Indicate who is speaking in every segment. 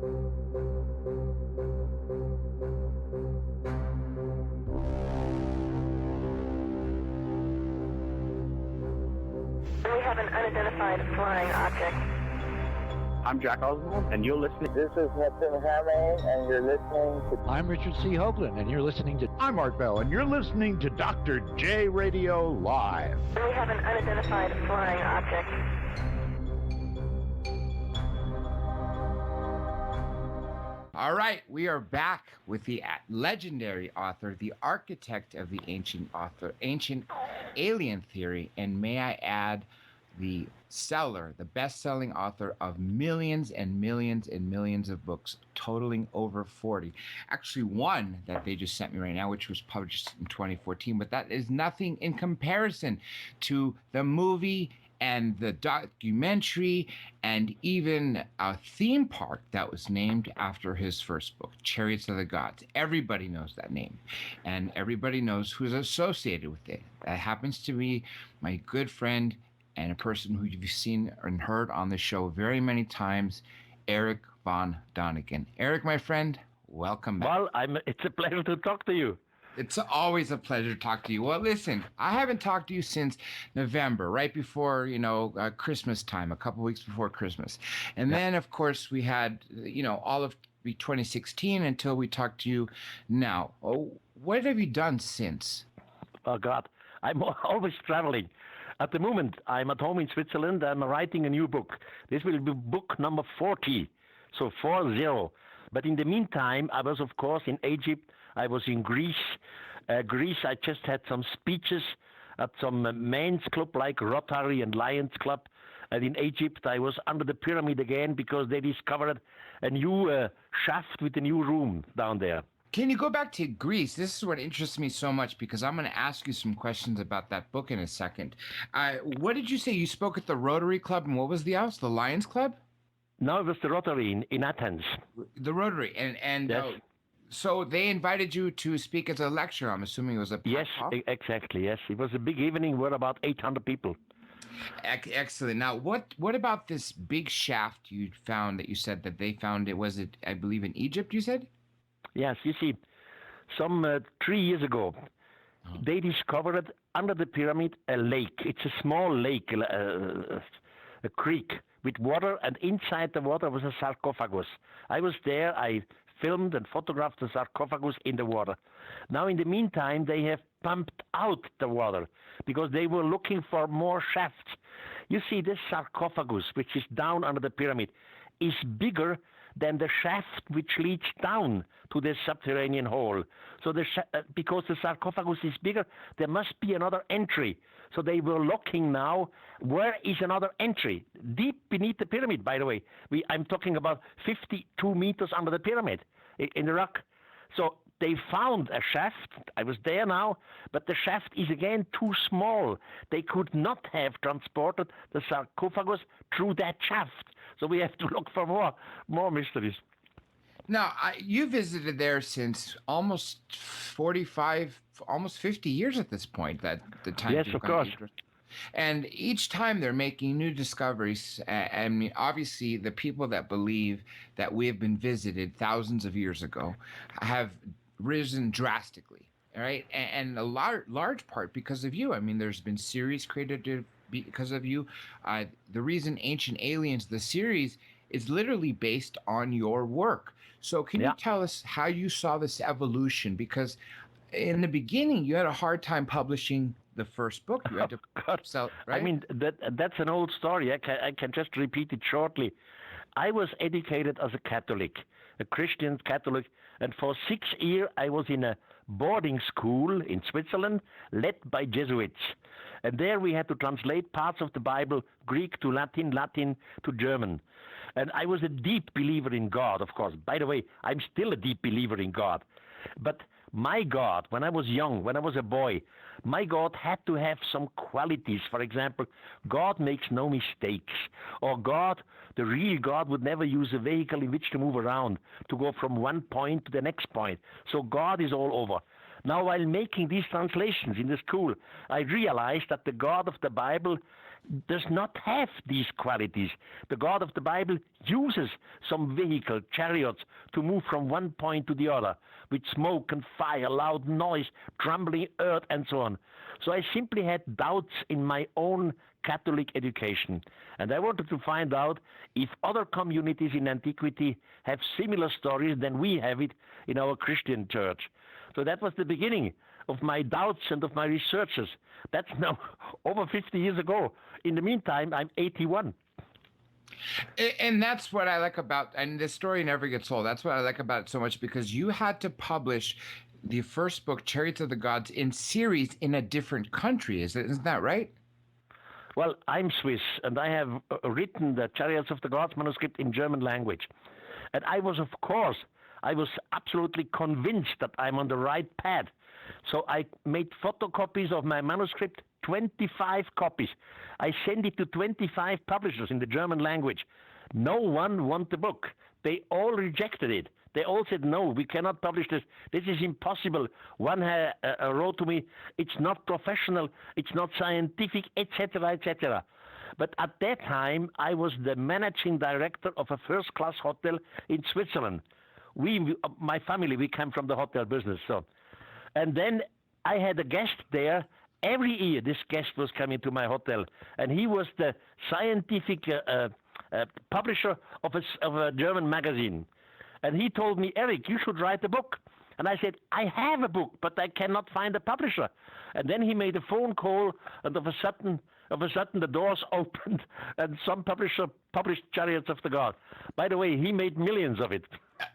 Speaker 1: We have an unidentified flying object.
Speaker 2: I'm Jack Oswald, and you're listening.
Speaker 3: This is Hudson Hammond, and you're listening to...
Speaker 4: I'm Richard C. Hoagland, and you're listening to...
Speaker 5: I'm Art Bell, and you're listening to Dr. J Radio Live.
Speaker 1: We have an unidentified flying object.
Speaker 6: All right, we are back with the legendary author, the architect of the ancient alien theory, and may I add, the best-selling author of millions and millions and millions of books, totaling over 40. Actually, one that they just sent me right now, which was published in 2014, but that is nothing in comparison to the movie and the documentary and even a theme park that was named after his first book, Chariots of the Gods. Everybody knows that name, and everybody knows who's associated with it. That happens to be my good friend and a person who you've seen and heard on the show very many times, Erich von Daniken. Erich, my friend, welcome back.
Speaker 7: Well, it's a pleasure to talk to you.
Speaker 6: It's always a pleasure to talk to you. Well, listen, I haven't talked to you since November, right before, Christmas time, a couple weeks before Christmas. And then, of course, we had, all of 2016 until we talked to you now. Oh, what have you done since?
Speaker 7: Oh, God, I'm always traveling. At the moment, I'm at home in Switzerland. I'm writing a new book. This will be book number 40, so 40. But in the meantime, I was, of course, in Egypt. I was in Greece. Greece, I just had some speeches at some men's club like Rotary and Lions Club. And in Egypt, I was under the pyramid again because they discovered a new shaft with a new room down there.
Speaker 6: Can you go back to Greece? This is what interests me so much because I'm going to ask you some questions about that book in a second. What did you say? You spoke at the Rotary Club, and what was the else? The Lions Club?
Speaker 7: No, it was the Rotary in Athens.
Speaker 6: The Rotary. And
Speaker 7: yes.
Speaker 6: So they invited you to speak as a lecturer. I'm assuming it was a...
Speaker 7: Yes, exactly, yes. It was a big evening. We're about 800 people.
Speaker 6: Excellent. Now, what about this big shaft you found that you said that they found it? Was it, I believe, in Egypt, you said?
Speaker 7: Yes, you see, some 3 years ago, they discovered under the pyramid a lake. It's a small lake, a creek with water, and inside the water was a sarcophagus. I was there. I filmed and photographed the sarcophagus in the water. Now, in the meantime, they have pumped out the water because they were looking for more shafts. You see, this sarcophagus, which is down under the pyramid, is bigger than the shaft which leads down to the subterranean hole. So because the sarcophagus is bigger, there must be another entry. So they were looking now, where is another entry? Deep beneath the pyramid, by the way. I'm talking about 52 meters under the pyramid in the rock. So they found a shaft. I was there now, but the shaft is again too small. They could not have transported the sarcophagus through that shaft. So we have to look for more mysteries.
Speaker 6: Now, you visited there since almost 45, almost 50 years at this point. The time.
Speaker 7: Yes, of course.
Speaker 6: And each time they're making new discoveries. I mean, obviously, the people that believe that we have been visited thousands of years ago have risen drastically. All right, and a large part because of you. I mean, there's been series created because of you. The reason Ancient Aliens, the series, is literally based on your work. So can you tell us how you saw this evolution? Because in the beginning, you had a hard time publishing the first book. You had to sell, right?
Speaker 7: I mean, that's an old story. I can just repeat it shortly. I was educated as a Catholic, a Christian Catholic, and for 6 years I was in a boarding school in Switzerland led by Jesuits. And there we had to translate parts of the Bible, Greek to Latin, Latin to German. And I was a deep believer in God, of course. By the way, I'm still a deep believer in God. But my God, when I was young, when I was a boy, my God had to have some qualities. For example, God makes no mistakes. Or God, the real God, would never use a vehicle in which to move around, to go from one point to the next point. So God is all over. Now, while making these translations in the school, I realized that the God of the Bible does not have these qualities. The God of the Bible uses some vehicle, chariots, to move from one point to the other, with smoke and fire, loud noise, trembling earth, and so on. So I simply had doubts in my own Catholic education. And I wanted to find out if other communities in antiquity have similar stories than we have it in our Christian church. So that was the beginning of my doubts and of my researches. That's now over 50 years ago. In the meantime, I'm 81.
Speaker 6: And that's what I like about, and the story never gets old. That's what I like about it so much, because you had to publish the first book, Chariots of the Gods, in series in a different country. Isn't that right?
Speaker 7: Well, I'm Swiss, and I have written the Chariots of the Gods manuscript in German language. And I was absolutely convinced that I'm on the right path. So I made photocopies of my manuscript, 25 copies. I sent it to 25 publishers in the German language. No one wanted the book. They all rejected it. They all said, no, we cannot publish this. This is impossible. One wrote to me, it's not professional, it's not scientific, etc., etc. But at that time, I was the managing director of a first-class hotel in Switzerland. My family, we came from the hotel business. And then I had a guest there. Every year, this guest was coming to my hotel, and he was the scientific publisher of a German magazine. And he told me, Erich, you should write a book. And I said, I have a book, but I cannot find a publisher. And then he made a phone call, and of a sudden the doors opened, and some publisher published Chariots of the God. By the way, he made millions of it.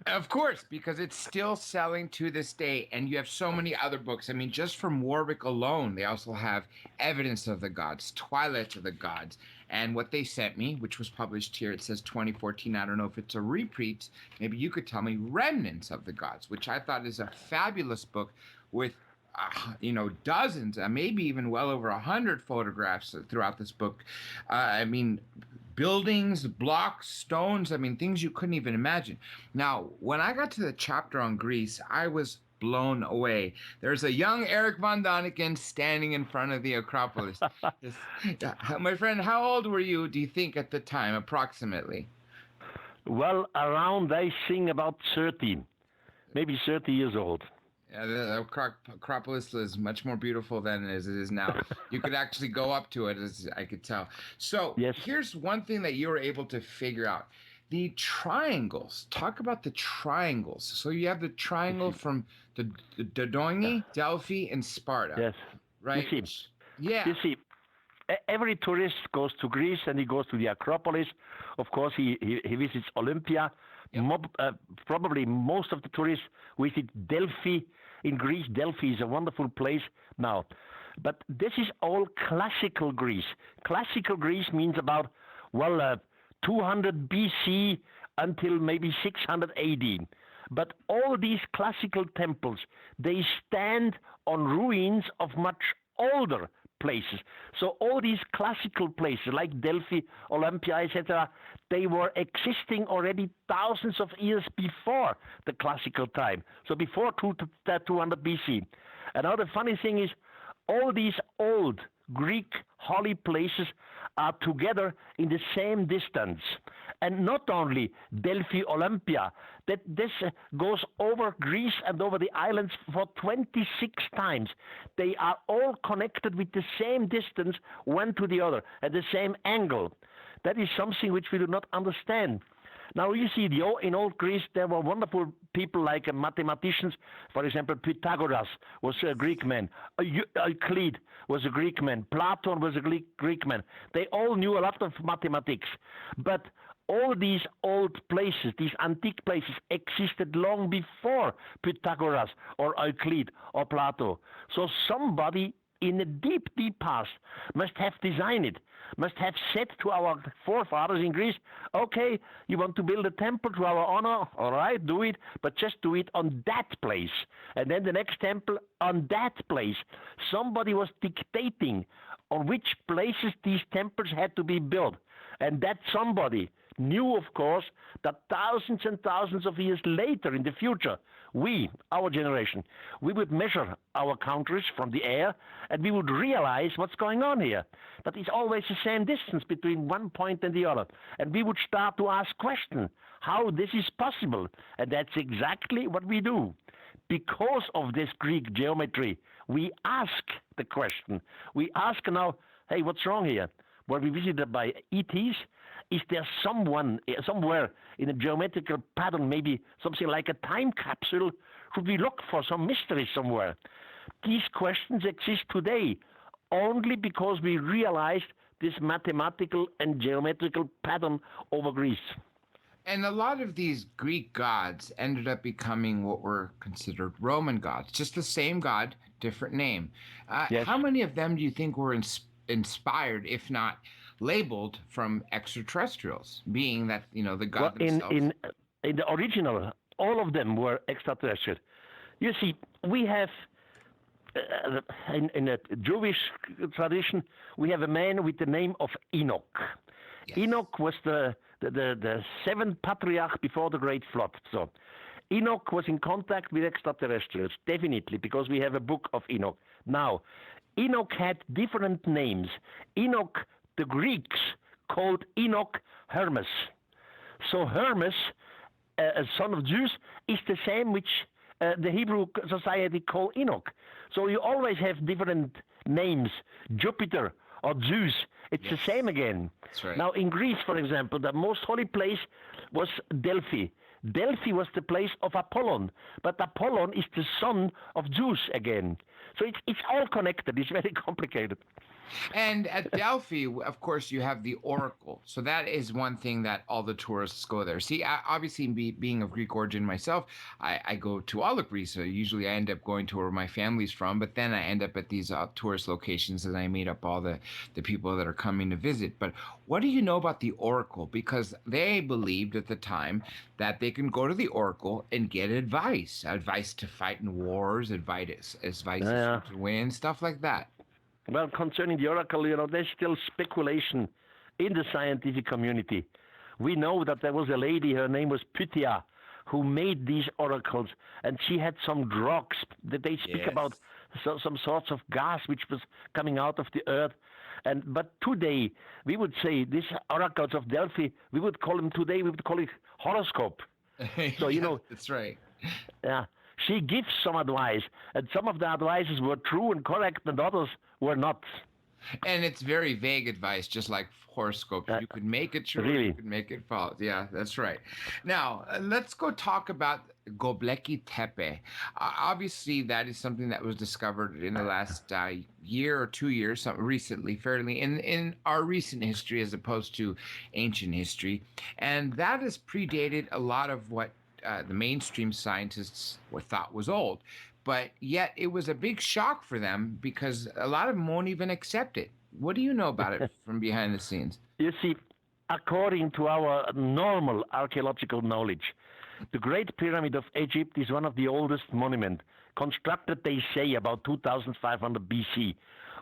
Speaker 6: Of course, because it's still selling to this day, and you have so many other books. I mean, just from Warwick alone, they also have Evidence of the Gods, Twilight of the Gods, and what they sent me, which was published here, it says 2014. I don't know if it's a reprint. Maybe you could tell me, Remnants of the Gods, which I thought is a fabulous book with dozens, maybe even well over 100 photographs throughout this book. Buildings, blocks, stones, things you couldn't even imagine. Now, when I got to the chapter on Greece, I was blown away. There's a young Erich von Daniken standing in front of the Acropolis. My friend, how old were you, do you think, at the time, approximately?
Speaker 7: Well, around, I think, about 30, maybe 30 years old.
Speaker 6: Yeah, the Acropolis is much more beautiful than as it is now. You could actually go up to it, as I could tell. So yes. Here's one thing that you were able to figure out. The triangles. Talk about the triangles. So you have the triangle from the Dodoni, Delphi, and Sparta.
Speaker 7: Yes.
Speaker 6: Right?
Speaker 7: You see,
Speaker 6: yeah.
Speaker 7: You see, every tourist goes to Greece and he goes to the Acropolis. Of course, he visits Olympia. Yep. Probably most of the tourists visit Delphi in Greece. Delphi is a wonderful place now. But this is all classical Greece. Classical Greece means about, 200 BC until maybe 600 AD. But all these classical temples, they stand on ruins of much older places. So all these classical places like Delphi, Olympia, etc., they were existing already thousands of years before the classical time. So before 200 BC. Another funny thing is all these old Greek holy places are together in the same distance. And not only Delphi, Olympia, that this goes over Greece and over the islands for 26 times. They are all connected with the same distance, one to the other, at the same angle. That is something which we do not understand. Now, you see, in old Greece, there were wonderful people like mathematicians. For example, Pythagoras was a Greek man. Euclid was a Greek man. Plato was a Greek man. They all knew a lot of mathematics. But all these old places, these antique places, existed long before Pythagoras or Euclid or Plato. So somebody in the deep, deep past must have designed it, must have said to our forefathers in Greece, okay, you want to build a temple to our honor? All right, do it, but just do it on that place. And then the next temple on that place. Somebody was dictating on which places these temples had to be built. And that somebody knew, of course, that thousands and thousands of years later in the future, we, our generation, we would measure our countries from the air and we would realize what's going on here. That it's always the same distance between one point and the other. And we would start to ask questions, how this is possible. And that's exactly what we do. Because of this Greek geometry, we ask the question. We ask now, hey, what's wrong here? Were we visited by ETs? Is there someone somewhere in a geometrical pattern, maybe something like a time capsule? Should we look for some mystery somewhere? These questions exist today only because we realized this mathematical and geometrical pattern over Greece.
Speaker 6: And a lot of these Greek gods ended up becoming what were considered Roman gods, just the same god, different name.
Speaker 7: Yes.
Speaker 6: How many of them do you think were inspired, if not labeled, from extraterrestrials, being that, the god themselves?
Speaker 7: In the original, all of them were extraterrestrial. You see, we have, in a Jewish tradition, we have a man with the name of Enoch.
Speaker 6: Yes.
Speaker 7: Enoch was the seventh patriarch before the great flood. So Enoch was in contact with extraterrestrials, definitely, because we have a book of Enoch. Now, Enoch had different names. Enoch, the Greeks called Enoch Hermes. So Hermes, a son of Zeus, is the same which the Hebrew society call Enoch. So you always have different names, Jupiter or Zeus. It's the same again.
Speaker 6: That's right.
Speaker 7: Now in Greece, for example, the most holy place was Delphi. Delphi was the place of Apollon, but Apollon is the son of Zeus again. So it's all connected. It's very complicated.
Speaker 6: And at Delphi, of course, you have the oracle. So that is one thing that all the tourists go there. See, obviously, being of Greek origin myself, I go to all of Greece. So usually I end up going to where my family's from, but then I end up at these tourist locations and I meet up all the people that are coming to visit. But what do you know about the oracle? Because they believed at the time that they can go to the oracle and get advice to fight in wars, advice to win, stuff like that.
Speaker 7: Well, concerning the oracle, there's still speculation in the scientific community. We know that there was a lady, her name was Pythia, who made these oracles, and she had some drugs that they speak about, some sorts of gas which was coming out of the earth. But today, we would say these oracles of Delphi, we would call it horoscope. So,
Speaker 6: That's right.
Speaker 7: Yeah. She gives some advice, and some of the advices were true and correct, and others were not.
Speaker 6: And it's very vague advice, just like horoscopes. You could make it true,
Speaker 7: really?
Speaker 6: You could make it false. Yeah, that's right. Now, let's go talk about Göbekli Tepe. Obviously, that is something that was discovered in the last year or 2 years, recently, fairly, in our recent history as opposed to ancient history. And that has predated a lot of what the mainstream scientists thought was old, but yet it was a big shock for them because a lot of them won't even accept it. What do you know about it from behind the scenes?
Speaker 7: You see, according to our normal archaeological knowledge, the Great Pyramid of Egypt is one of the oldest monuments, constructed, they say, about 2500 BC.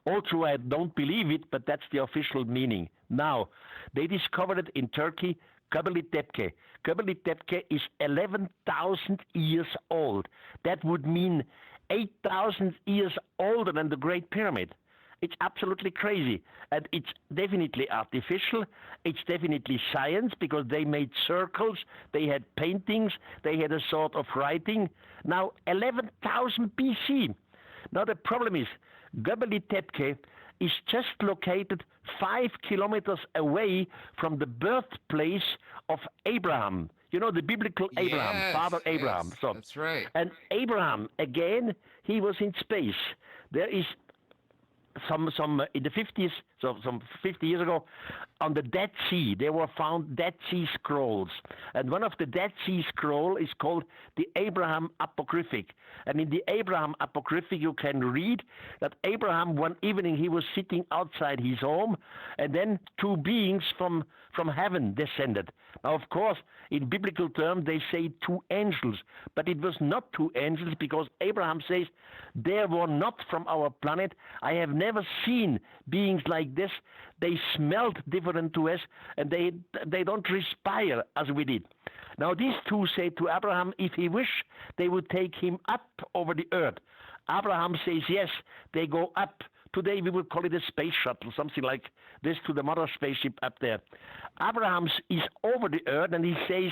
Speaker 7: Although I don't believe it, but that's the official meaning. Now, they discovered it in Turkey, Göbekli Tepe. Göbekli Tepe is 11,000 years old. That would mean 8,000 years older than the Great Pyramid. It's absolutely crazy. And it's definitely artificial. It's definitely science because they made circles, they had paintings, they had a sort of writing. Now, 11,000 BC. Now, the problem is, Göbekli Tepe is just located 5 kilometers away from the birthplace of Abraham. The biblical Abraham, Father Abraham.
Speaker 6: So that's right.
Speaker 7: And Abraham, again, he was in space. There is some in the 50s, so some 50 years ago, on the Dead Sea, there were found Dead Sea scrolls. And one of the Dead Sea scroll is called the Abraham Apocryphic. And in the Abraham Apocryphic, you can read that Abraham, one evening, he was sitting outside his home, and then two beings from heaven descended. Now, of course, in biblical terms, they say two angels, but it was not two angels because Abraham says, they were not from our planet. I have never seen beings like like this, they smelt different to us, and they don't respire as we did. Now these two say to Abraham, if he wish, they would take him up over the earth. Abraham says yes, they go up. Today we would call it a space shuttle, something like this, to the mother spaceship up there. Abraham is over the earth, and he says,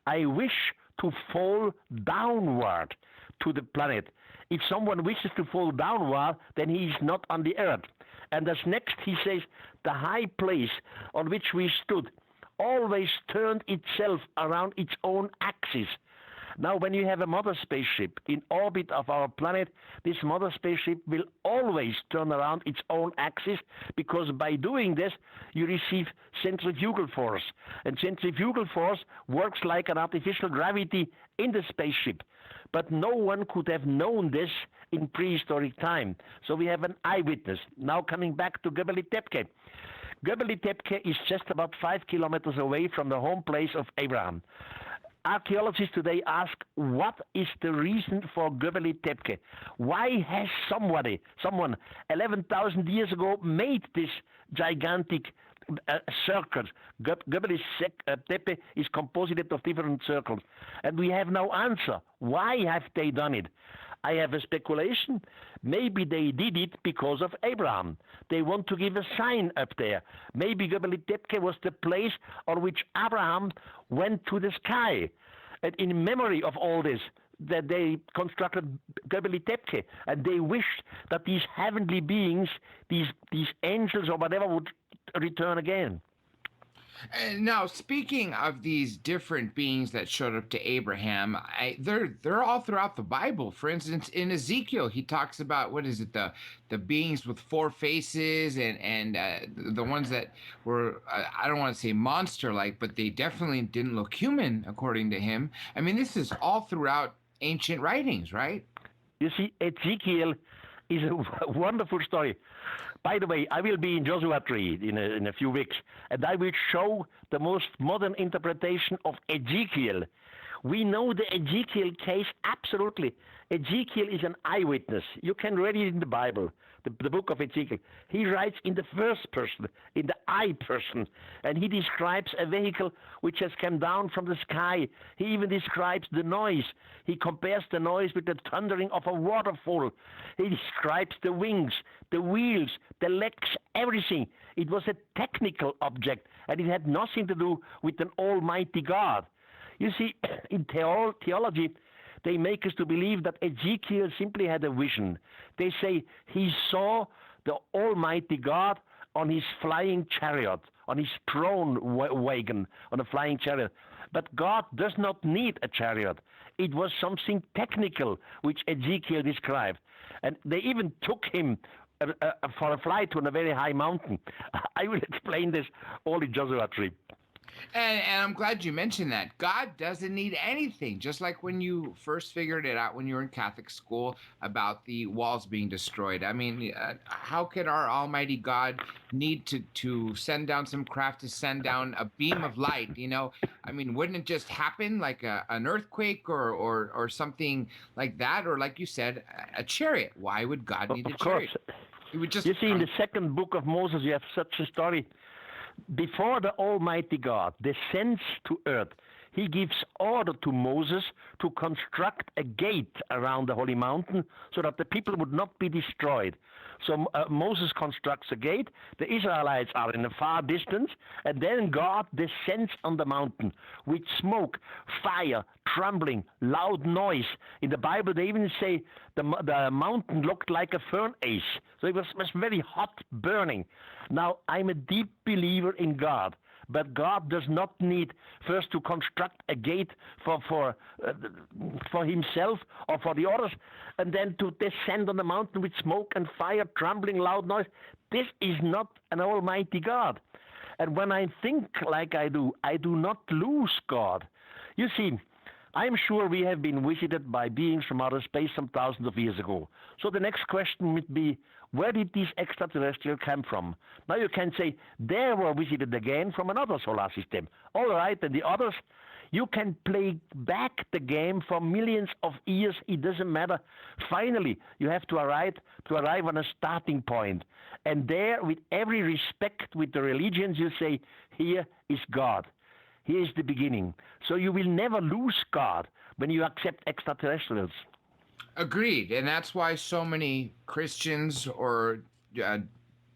Speaker 7: I wish to fall downward to the planet. If someone wishes to fall downward, then he is not on the earth. And as next he says, the high place on which we stood always turned itself around its own axis. Now, when you have a mother spaceship in orbit of our planet, this mother spaceship will always turn around its own axis, because by doing this, you receive centrifugal force. And centrifugal force works like an artificial gravity in the spaceship. But no one could have known this in prehistoric time. So we have an eyewitness. Now coming back to Göbekli Tepe. Göbekli Tepe is just about 5 kilometers away from the home place of Abraham. Archaeologists today ask, what is the reason for Göbekli Tepe? Why has someone 11,000 years ago made this gigantic circle? Göbekli Tepe is composed of different circles, and we have no answer. Why have they done it? I have a speculation. Maybe they did it because of Abraham. They want to give a sign up there. Maybe Göbekli Tepe was the place on which Abraham went to the sky. And in memory of all this, that they constructed Göbekli Tepe, and they wished that these heavenly beings, these angels or whatever, would return again.
Speaker 6: Now, speaking of these different beings that showed up to Abraham, they're all throughout the Bible. For instance, in Ezekiel, he talks about, what is it, the beings with 4 faces, and the ones that were, I don't want to say monster-like, but they definitely didn't look human, according to him. I mean, this is all throughout ancient writings, right?
Speaker 7: You see, Ezekiel is a wonderful story. By the way, I will be in Joshua 3 in a few weeks, and I will show the most modern interpretation of Ezekiel. We know the Ezekiel case absolutely. Ezekiel is an eyewitness. You can read it in the Bible, the book of Ezekiel. He writes in the first person, in the I person, and he describes a vehicle which has come down from the sky. He even describes the noise. He compares the noise with the thundering of a waterfall. He describes the wings, the wheels, the legs, everything. It was a technical object, and it had nothing to do with an almighty God. You see, in theology, they make us to believe that Ezekiel simply had a vision. They say he saw the Almighty God on his flying chariot, on his throne wagon, on a flying chariot. But God does not need a chariot. It was something technical which Ezekiel described. And they even took him for a flight on a very high mountain. I will explain this all in Joshua 3.
Speaker 6: And I'm glad you mentioned that. God doesn't need anything, just like when you first figured it out when you were in Catholic school about the walls being destroyed. I mean, how could our almighty God need to send down some craft to send down a beam of light, you know? I mean, wouldn't it just happen like an earthquake or something like that? Or like you said, a chariot. Why would God need a chariot? It would just,
Speaker 7: you see, in the second book of Moses, you have such a story. Before the Almighty God descends to earth, he gives order to Moses to construct a gate around the holy mountain so that the people would not be destroyed. So Moses constructs a gate, the Israelites are in a far distance, and then God descends on the mountain with smoke, fire, trembling, loud noise. In the Bible, they even say the mountain looked like a furnace. So it was very hot, burning. Now, I'm a deep believer in God. But God does not need first to construct a gate for himself or for the others, and then to descend on the mountain with smoke and fire, trembling, loud noise. This is not an almighty God. And when I think like I do not lose God. You see, I'm sure we have been visited by beings from outer space some thousands of years ago. So the next question would be, where did these extraterrestrials come from? Now you can say, they were visited again from another solar system. All right, and the others? You can play back the game for millions of years. It doesn't matter. Finally, you have to arrive on a starting point. And there, with every respect with the religions, you say, here is God. Here is the beginning. So you will never lose God when you accept extraterrestrials.
Speaker 6: Agreed. And that's why so many Christians or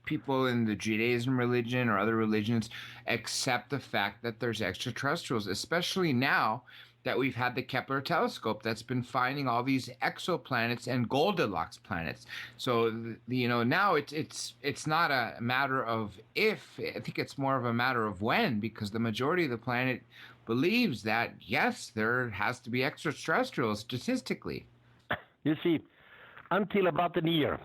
Speaker 6: people in the Judaism religion or other religions accept the fact that there's extraterrestrials, especially now that we've had the Kepler telescope that's been finding all these exoplanets and Goldilocks planets. So now it's not a matter of if, I think it's more of a matter of when, because the majority of the planet believes that yes, there has to be extraterrestrials statistically.
Speaker 7: You see, until about a year,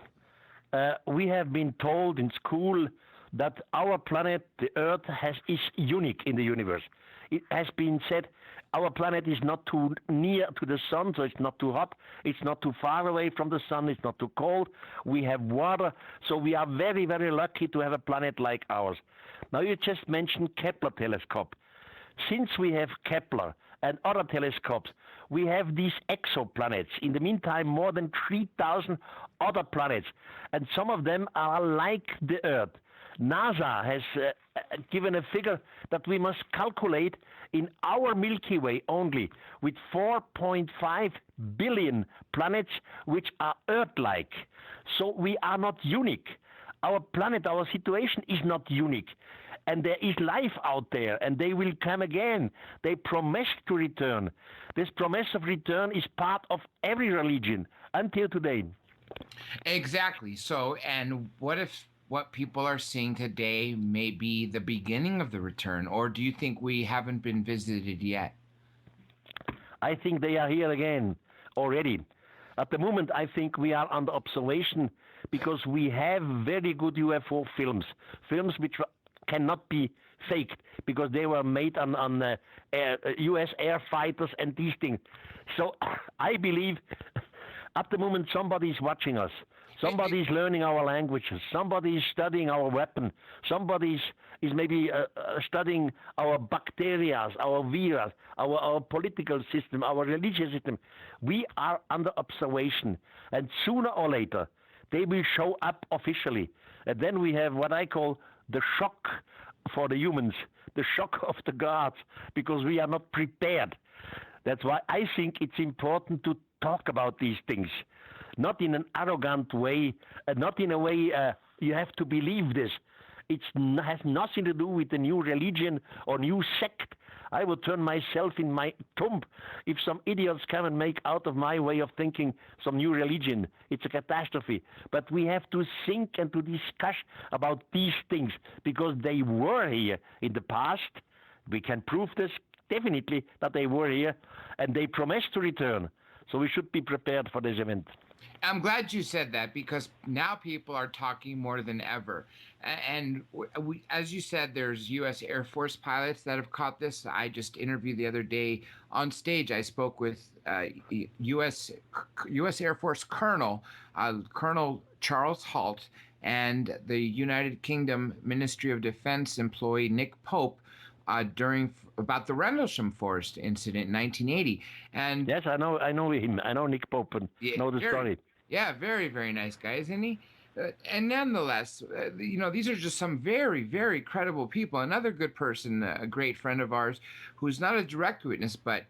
Speaker 7: we have been told in school that our planet, the Earth, is unique in the universe. It has been said our planet is not too near to the sun, so it's not too hot. It's not too far away from the sun. It's not too cold. We have water, so we are very, very lucky to have a planet like ours. Now, you just mentioned Kepler telescope. Since we have Kepler and other telescopes, we have these exoplanets. In the meantime, more than 3,000 other planets, and some of them are like the Earth. NASA has given a figure that we must calculate in our Milky Way only with 4.5 billion planets which are Earth-like. So we are not unique. Our planet, our situation is not unique. And there is life out there, and they will come again. They promise to return. This promise of return is part of every religion until today.
Speaker 6: Exactly. So, and what if what people are seeing today may be the beginning of the return, or do you think we haven't been visited yet?
Speaker 7: I think they are here again already. At the moment, I think we are under observation because we have very good UFO films which cannot be faked because they were made on U.S. air fighters and these things. So I believe at the moment somebody is watching us. Somebody is learning our languages. Somebody is studying our weapon. Somebody is maybe studying our bacteria, our virus, our political system, our religious system. We are under observation. And sooner or later, they will show up officially. And then we have what I call the shock for the humans, the shock of the gods, because we are not prepared. That's why I think it's important to talk about these things. Not in an arrogant way, not in a way you have to believe this. It has nothing to do with a new religion or new sect. I would turn myself in my tomb if some idiots come and make out of my way of thinking some new religion. It's a catastrophe. But we have to think and to discuss about these things because they were here in the past. We can prove this definitely that they were here and they promised to return. So we should be prepared for this event.
Speaker 6: I'm glad you said that because now people are talking more than ever. And as you said, there's U.S. Air Force pilots that have caught this. I just interviewed the other day on stage. I spoke with U.S. Air Force Colonel Charles Halt and the United Kingdom Ministry of Defense employee Nick Pope about the Rendlesham Forest incident in 1980. And
Speaker 7: yes, I know him. I know Nick Pope and know the story.
Speaker 6: Yeah, very, very nice guy, isn't he? And nonetheless, these are just some very, very credible people. Another good person, a great friend of ours, who's not a direct witness, but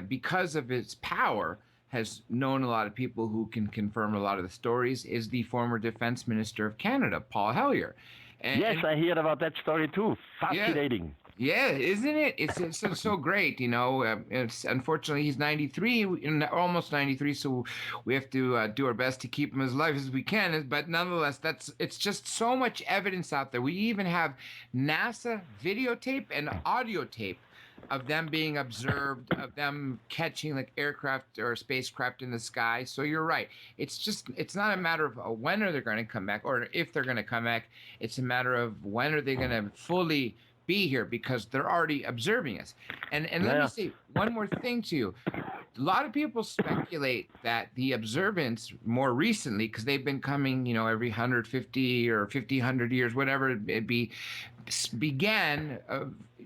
Speaker 6: because of his power, has known a lot of people who can confirm a lot of the stories, is the former Defense Minister of Canada, Paul Hellyer.
Speaker 7: Yes, I heard about that story too. Fascinating.
Speaker 6: Yeah, isn't it? It's so great, It's unfortunately he's 93, almost 93, so we have to do our best to keep him as alive as we can. But nonetheless, it's just so much evidence out there. We even have NASA videotape and audio tape of them being observed, of them catching like aircraft or spacecraft in the sky. So you're right. It's not a matter of when are they going to come back or if they're going to come back. It's a matter of when are they going to fully be here because they're already observing us. And let me say one more thing to you. A lot of people speculate that the observance more recently, because they've been coming, every 150 or 100 years, whatever it be, began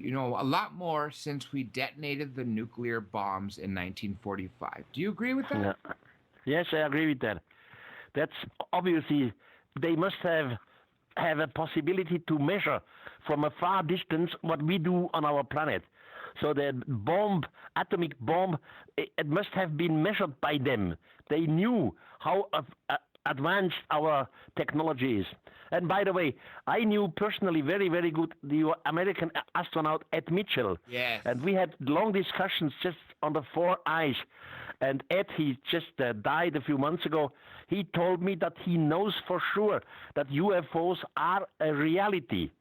Speaker 6: a lot more since we detonated the nuclear bombs in 1945. Do you agree with that?
Speaker 7: Yeah. Yes, I agree with that. That's obviously they must have a possibility to measure from a far distance what we do on our planet. So the atomic bomb, it must have been measured by them. They knew how advanced our technology is. And by the way, I knew personally very, very good the American astronaut Ed Mitchell.
Speaker 6: Yes.
Speaker 7: And we had long discussions just on the four eyes. And Ed, he just died a few months ago. He told me that he knows for sure that UFOs are a reality.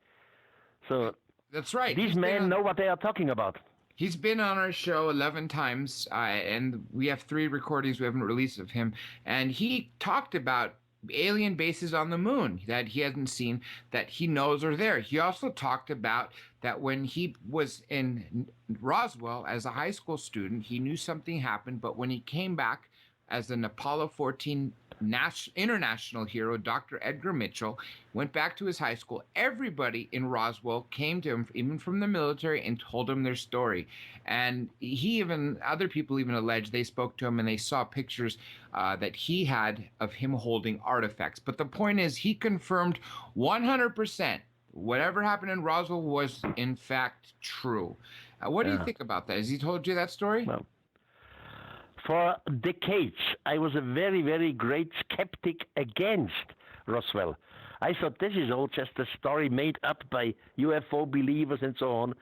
Speaker 7: So
Speaker 6: that's right.
Speaker 7: These men know what they are talking about.
Speaker 6: He's been on our show 11 times, and we have 3 recordings we haven't released of him. And he talked about alien bases on the moon that he hasn't seen, that he knows are there. He also talked about that when he was in Roswell as a high school student, he knew something happened, but when he came back as an Apollo 14 international hero, Dr. Edgar Mitchell, went back to his high school. Everybody in Roswell came to him, even from the military, and told him their story. And other people even alleged they spoke to him and they saw pictures that he had of him holding artifacts. But the point is, he confirmed 100% whatever happened in Roswell was in fact true. What do you think about that? Has he told you that story?
Speaker 7: Well, for decades, I was a very, very great skeptic against Roswell. I thought this is all just a story made up by UFO believers and so on.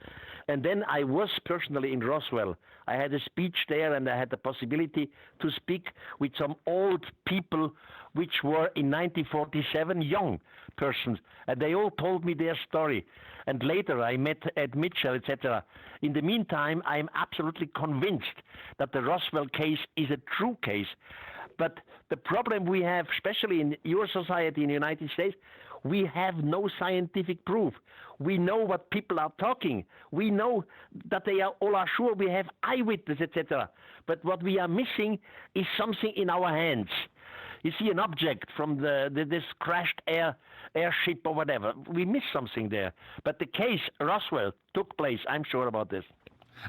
Speaker 7: And then I was personally in Roswell. I had a speech there, and I had the possibility to speak with some old people which were in 1947 young persons, and they all told me their story. And later I met Ed Mitchell, etc. In the meantime, I am absolutely convinced that the Roswell case is a true case. But the problem we have, especially in your society in the United States, we have no scientific proof. We know what people are talking. We know that they are all are sure. We have eyewitness, etc. But what we are missing is something in our hands. You see an object from this crashed airship or whatever. We miss something there. But the case Roswell took place. I'm sure about this.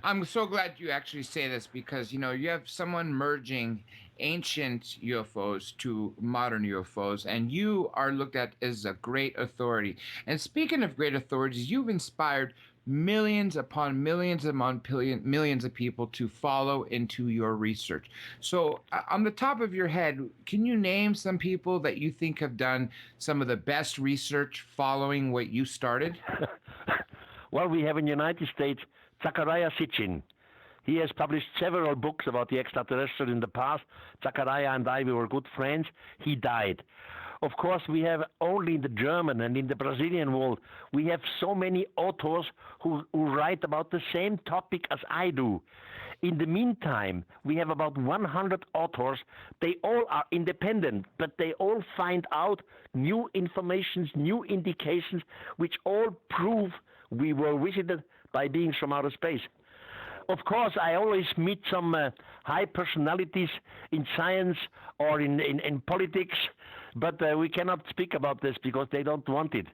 Speaker 6: I'm so glad you actually say this because, you have someone merging ancient UFOs to modern UFOs, and you are looked at as a great authority. And speaking of great authorities, you've inspired millions upon millions millions of people to follow into your research. So on the top of your head, can you name some people that you think have done some of the best research following what you started?
Speaker 7: Well, we have in the United States Zachariah Sitchin. He has published several books about the extraterrestrial in the past. Zachariah and I, we were good friends. He died. Of course, we have only in the German and in the Brazilian world, we have so many authors who write about the same topic as I do. In the meantime, we have about 100 authors. They all are independent, but they all find out new information, new indications, which all prove we were visited by beings from outer space. Of course, I always meet some high personalities in science or in politics, but we cannot speak about this because they don't want it.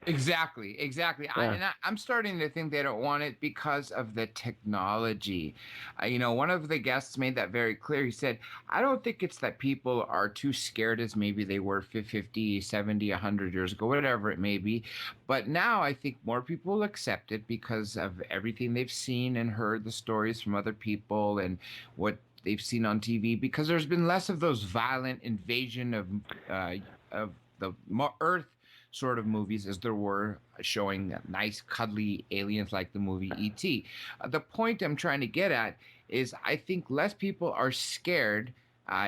Speaker 6: Exactly.
Speaker 7: Yeah.
Speaker 6: I'm starting to think they don't want it because of the technology. One of the guests made that very clear. He said, I don't think it's that people are too scared as maybe they were 50, 70, 100 years ago, whatever it may be. But now I think more people will accept it because of everything they've seen and heard, the stories from other people and what they've seen on TV, because there's been less of those violent invasion of the Earth sort of movies as there were showing nice cuddly aliens like the movie E.T. The point I'm trying to get at is I think less people are scared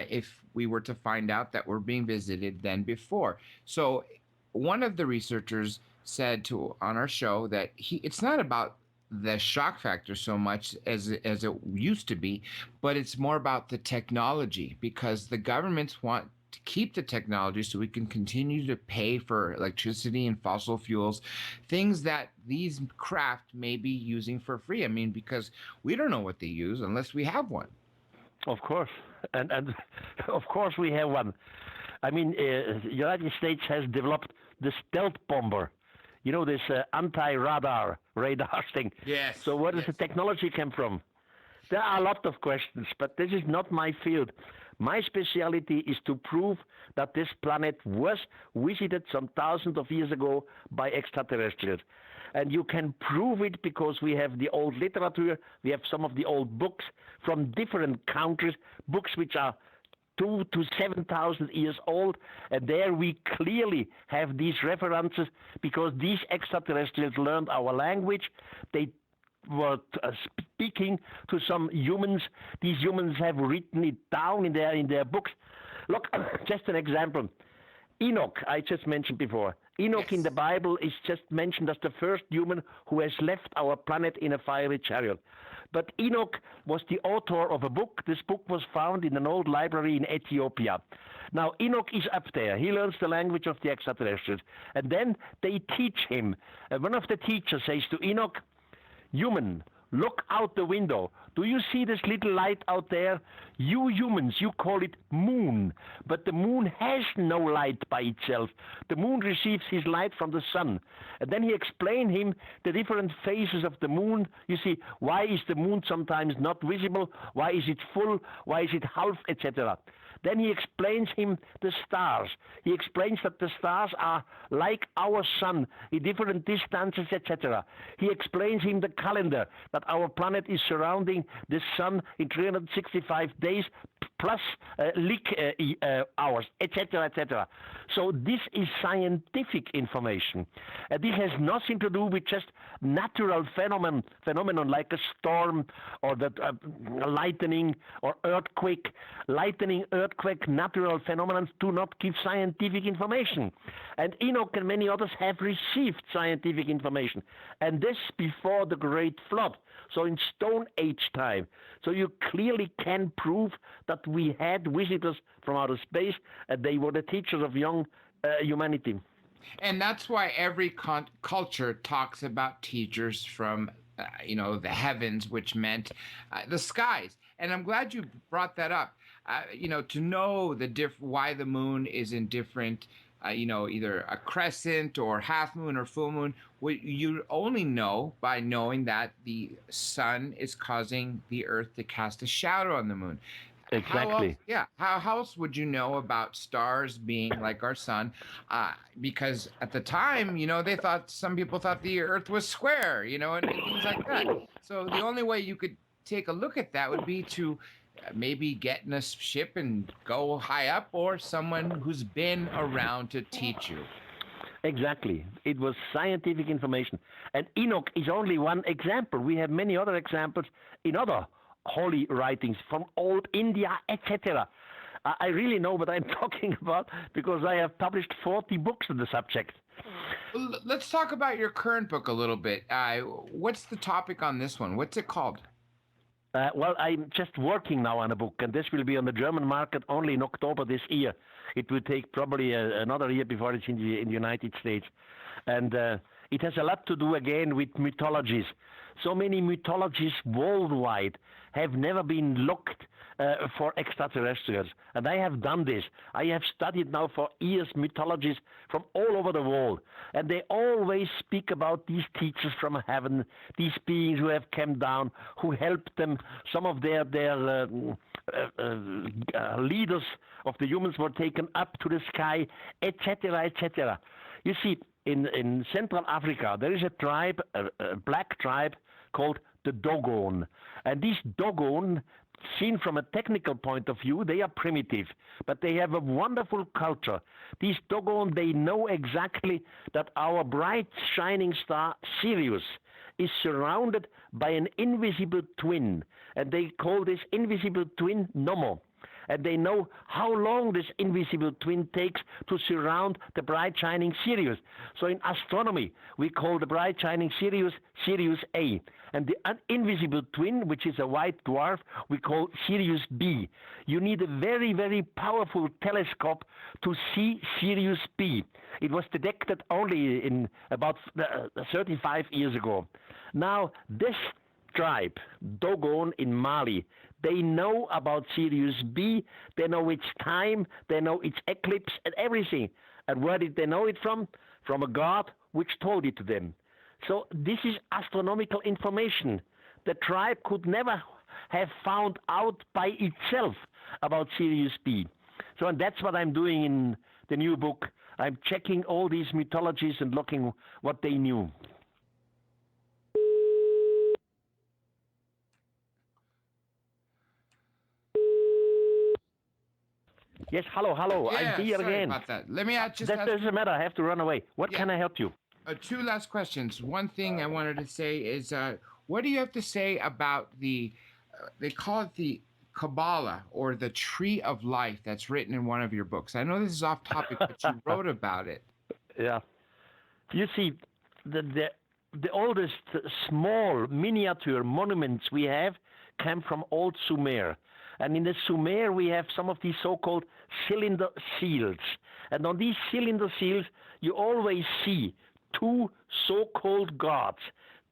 Speaker 6: if we were to find out that we're being visited than before. So one of the researchers said on our show that it's not about the shock factor so much as it used to be, but it's more about the technology, because the governments want to keep the technology so we can continue to pay for electricity and fossil fuels, things that these craft may be using for free. I mean, because we don't know what they use unless we have one.
Speaker 7: Of course. And of course we have one. I mean, United States has developed the stealth bomber. You know, this radar thing.
Speaker 6: Yes.
Speaker 7: So where does the technology come from? There are a lot of questions, but this is not my field. My specialty is to prove that this planet was visited some thousands of years ago by extraterrestrials. And you can prove it because we have the old literature, we have some of the old books from different countries, books which are 2,000 to 7,000 years old, and there we clearly have these references because these extraterrestrials learned our language. They were speaking to some humans. These humans have written it down in their books. Look, just an example. Enoch, I just mentioned before. Enoch in the Bible is just mentioned as the first human who has left our planet in a fiery chariot. But Enoch was the author of a book. This book was found in an old library in Ethiopia. Now, Enoch is up there. He learns the language of the extraterrestrials. And then they teach him. One of the teachers says to Enoch, "Human, look out the window. Do you see this little light out there? You humans, you call it moon. But the moon has no light by itself. The moon receives his light from the sun." And then he explained him the different phases of the moon. You see, why is the moon sometimes not visible? Why is it full? Why is it half, etc. Then he explains him the stars. He explains that the stars are like our sun in different distances, etc. He explains him the calendar, that our planet is surrounding the sun in 365 days plus leak hours, etc., etc. So this is scientific information. This has nothing to do with just natural phenomenon like a storm or the lightning or earthquake. Lightning, earthquake, natural phenomena do not give scientific information. And Enoch and many others have received scientific information. And this before the Great Flood, so in Stone Age time. So you clearly can prove that we had visitors from outer space, and they were the teachers of young humanity.
Speaker 6: And that's why every culture talks about teachers from, the heavens, which meant the skies. And I'm glad you brought that up. To know why the moon is in different, either a crescent or half moon or full moon. You only know by knowing that the sun is causing the earth to cast a shadow on the moon.
Speaker 7: Exactly.
Speaker 6: How else would you know about stars being like our sun? Because at the time, some people thought the earth was square, and things like that. So the only way you could take a look at that would be to maybe get in a ship and go high up, or someone who's been around to teach you.
Speaker 7: Exactly. It was scientific information. And Enoch is only one example. We have many other examples in other holy writings from old India, etc. I really know what I'm talking about because I have published 40 books on the subject.
Speaker 6: Let's talk about your current book a little bit. What's the topic on this one? What's it called?
Speaker 7: Well, I'm just working now on a book, and this will be on the German market only in October this year. It will take probably another year before it's in the United States. And it has a lot to do, again, with mythologies. So many mythologies worldwide have never been looked for extraterrestrials. And I have done this. I have studied now for years mythologies from all over the world. And they always speak about these teachers from heaven, these beings who have come down, who helped them. Some of their leaders of the humans were taken up to the sky, etc., etc. You see, in Central Africa, there is a tribe, a black tribe called the Dogon. And these Dogon, seen from a technical point of view, they are primitive, but they have a wonderful culture. These Dogon, they know exactly that our bright shining star Sirius is surrounded by an invisible twin, and they call this invisible twin Nomo. And they know how long this invisible twin takes to surround the bright shining Sirius. So in astronomy, we call the bright shining Sirius Sirius A. And the invisible twin, which is a white dwarf, we call Sirius B. You need a very, very powerful telescope to see Sirius B. It was detected only in about 35 years ago. Now, this tribe, Dogon in Mali, they know about Sirius B, they know its time, they know its eclipse and everything. And where did they know it from? from a god which told it to them. So this is astronomical information. The tribe could never have found out by itself about Sirius B. So and that's what I'm doing in the new book. I'm checking all these mythologies and looking what they knew. Yes, hello.
Speaker 6: Yeah,
Speaker 7: I'm here
Speaker 6: sorry
Speaker 7: again.
Speaker 6: about that. Let me just
Speaker 7: That
Speaker 6: ask
Speaker 7: doesn't matter. I have to run away. What
Speaker 6: Yeah.
Speaker 7: can I help you?
Speaker 6: two last questions. One thing I wanted to say is, what do you have to say about they call it the Kabbalah or the Tree of Life that's written in one of your books? I know this is off topic, but you wrote about it.
Speaker 7: Yeah. You see, the oldest small miniature monuments we have came from old Sumer. And in the Sumer, we have some of these so-called cylinder seals. And on these cylinder seals, you always see two so-called gods.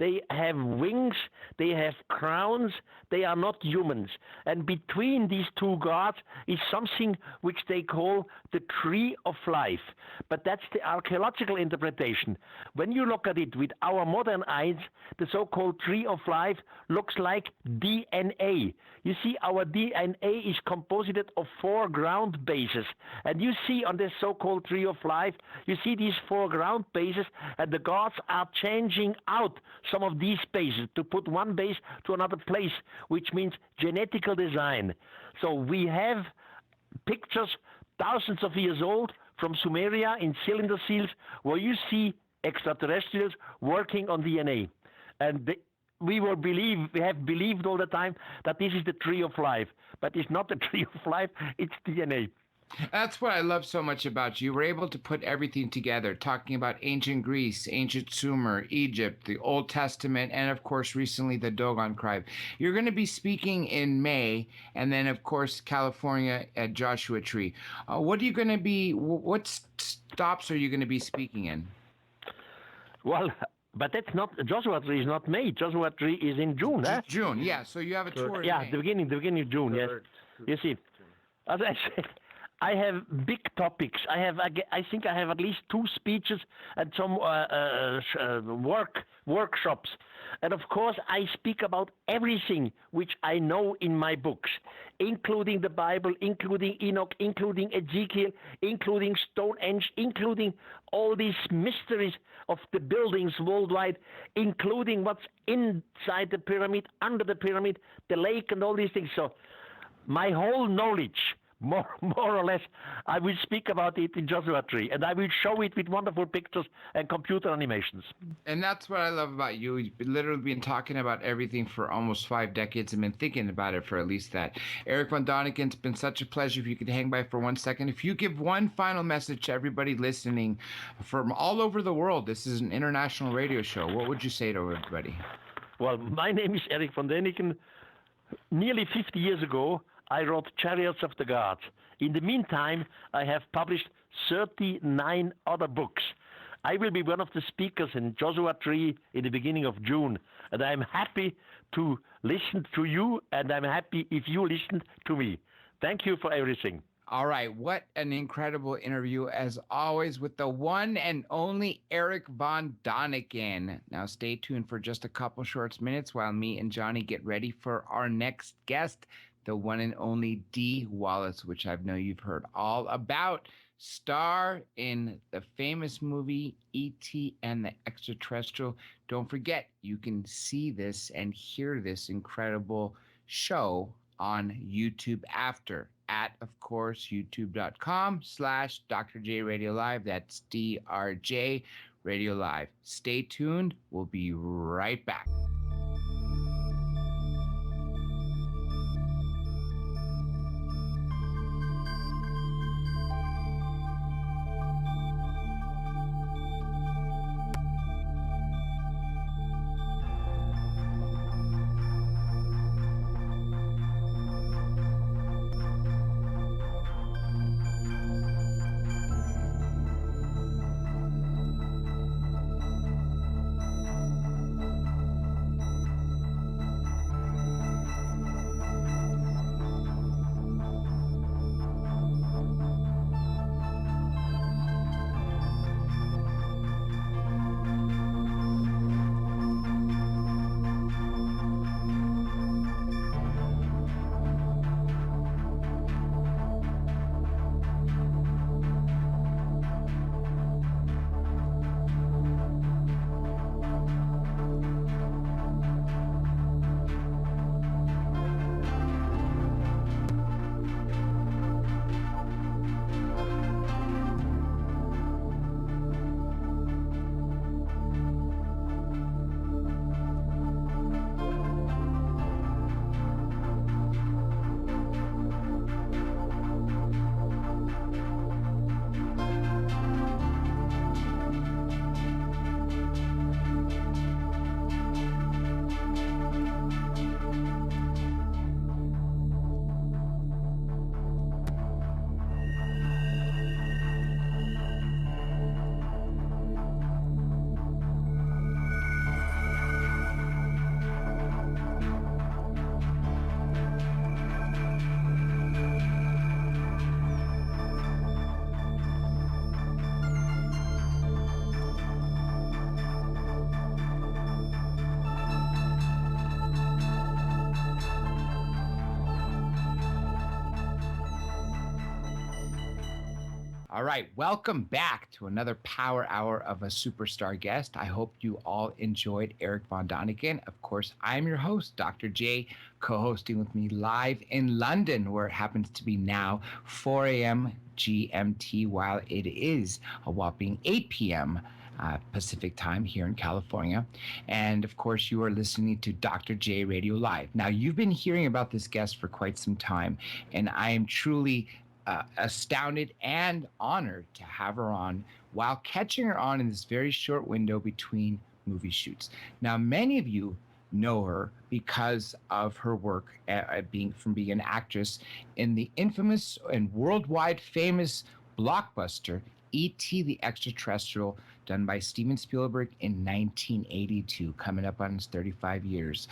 Speaker 7: They have wings, they have crowns, they are not humans. And between these two gods is something which they call the Tree of Life. But that's the archaeological interpretation. When you look at it with our modern eyes, the so-called Tree of Life looks like DNA. You see, our DNA is composed of 4 ground bases. And you see on this so-called Tree of Life, you see these 4 ground bases, and the gods are changing out some of these bases to put one base to another place, which means genetical design. So we have pictures thousands of years old from Sumeria in cylinder seals where you see extraterrestrials working on DNA. And we have believed all the time that this is the Tree of Life, but it's not the Tree of Life, it's DNA.
Speaker 6: That's what I love so much about you. You were able to put everything together, talking about ancient Greece, ancient Sumer, Egypt, the Old Testament, and of course, recently the Dogon tribe. You're going to be speaking in May, and then of course, California at Joshua Tree. What stops are you going to be speaking in?
Speaker 7: Well, but that's not, Joshua Tree is not May. Joshua Tree is in June, huh?
Speaker 6: June, yeah. So you have a tour in May.
Speaker 7: The beginning of June, yes. You see, as I said, I have big topics. I think I have at least 2 speeches and some workshops. And of course, I speak about everything which I know in my books, including the Bible, including Enoch, including Ezekiel, including Stonehenge, including all these mysteries of the buildings worldwide, including what's inside the pyramid, under the pyramid, the lake, and all these things. So my whole knowledge, more or less, I will speak about it in Joshua Tree, and I will show it with wonderful pictures and computer animations.
Speaker 6: And that's what I love about you. You've literally been talking about everything for almost 5 decades and been thinking about it for at least that. Erich von Daniken, it's been such a pleasure. If you could hang by for 1 second. If you give one final message to everybody listening from all over the world, this is an international radio show, what would you say to everybody?
Speaker 7: Well, my name is Erich von Daniken. Nearly 50 years ago, I wrote Chariots of the Gods. In the meantime, I have published 39 other books. I will be one of the speakers in Joshua Tree in the beginning of June, and I'm happy to listen to you, and I'm happy if you listen to me. Thank you for everything.
Speaker 6: All right, what an incredible interview, as always, with the one and only Erich von Daniken. Now, stay tuned for just a couple short minutes while me and Johnny get ready for our next guest, the one and only D. Walace, which I know you've heard all about. Star in the famous movie E.T. and the Extraterrestrial. Don't forget, you can see this and hear this incredible show on YouTube after at, of course, youtube.com/Dr. J Radio Live. That's DRJ Radio Live. Stay tuned. We'll be right back. All right, welcome back to another power hour of a superstar guest. I hope you all enjoyed Erich von Daniken. Of course, I'm your host, Dr. J, co-hosting with me live in London, where it happens to be now 4 a.m. GMT, while it is a whopping 8 p.m. Pacific time here in California. And of course, you are listening to Dr. J Radio Live. Now, you've been hearing about this guest for quite some time, and I am truly astounded and honored to have her on while catching her on in this very short window between movie shoots. Now, many of you know her because of her work being an actress in the infamous and worldwide famous blockbuster E.T. the Extraterrestrial, done by Steven Spielberg in 1982, coming up on its 35 years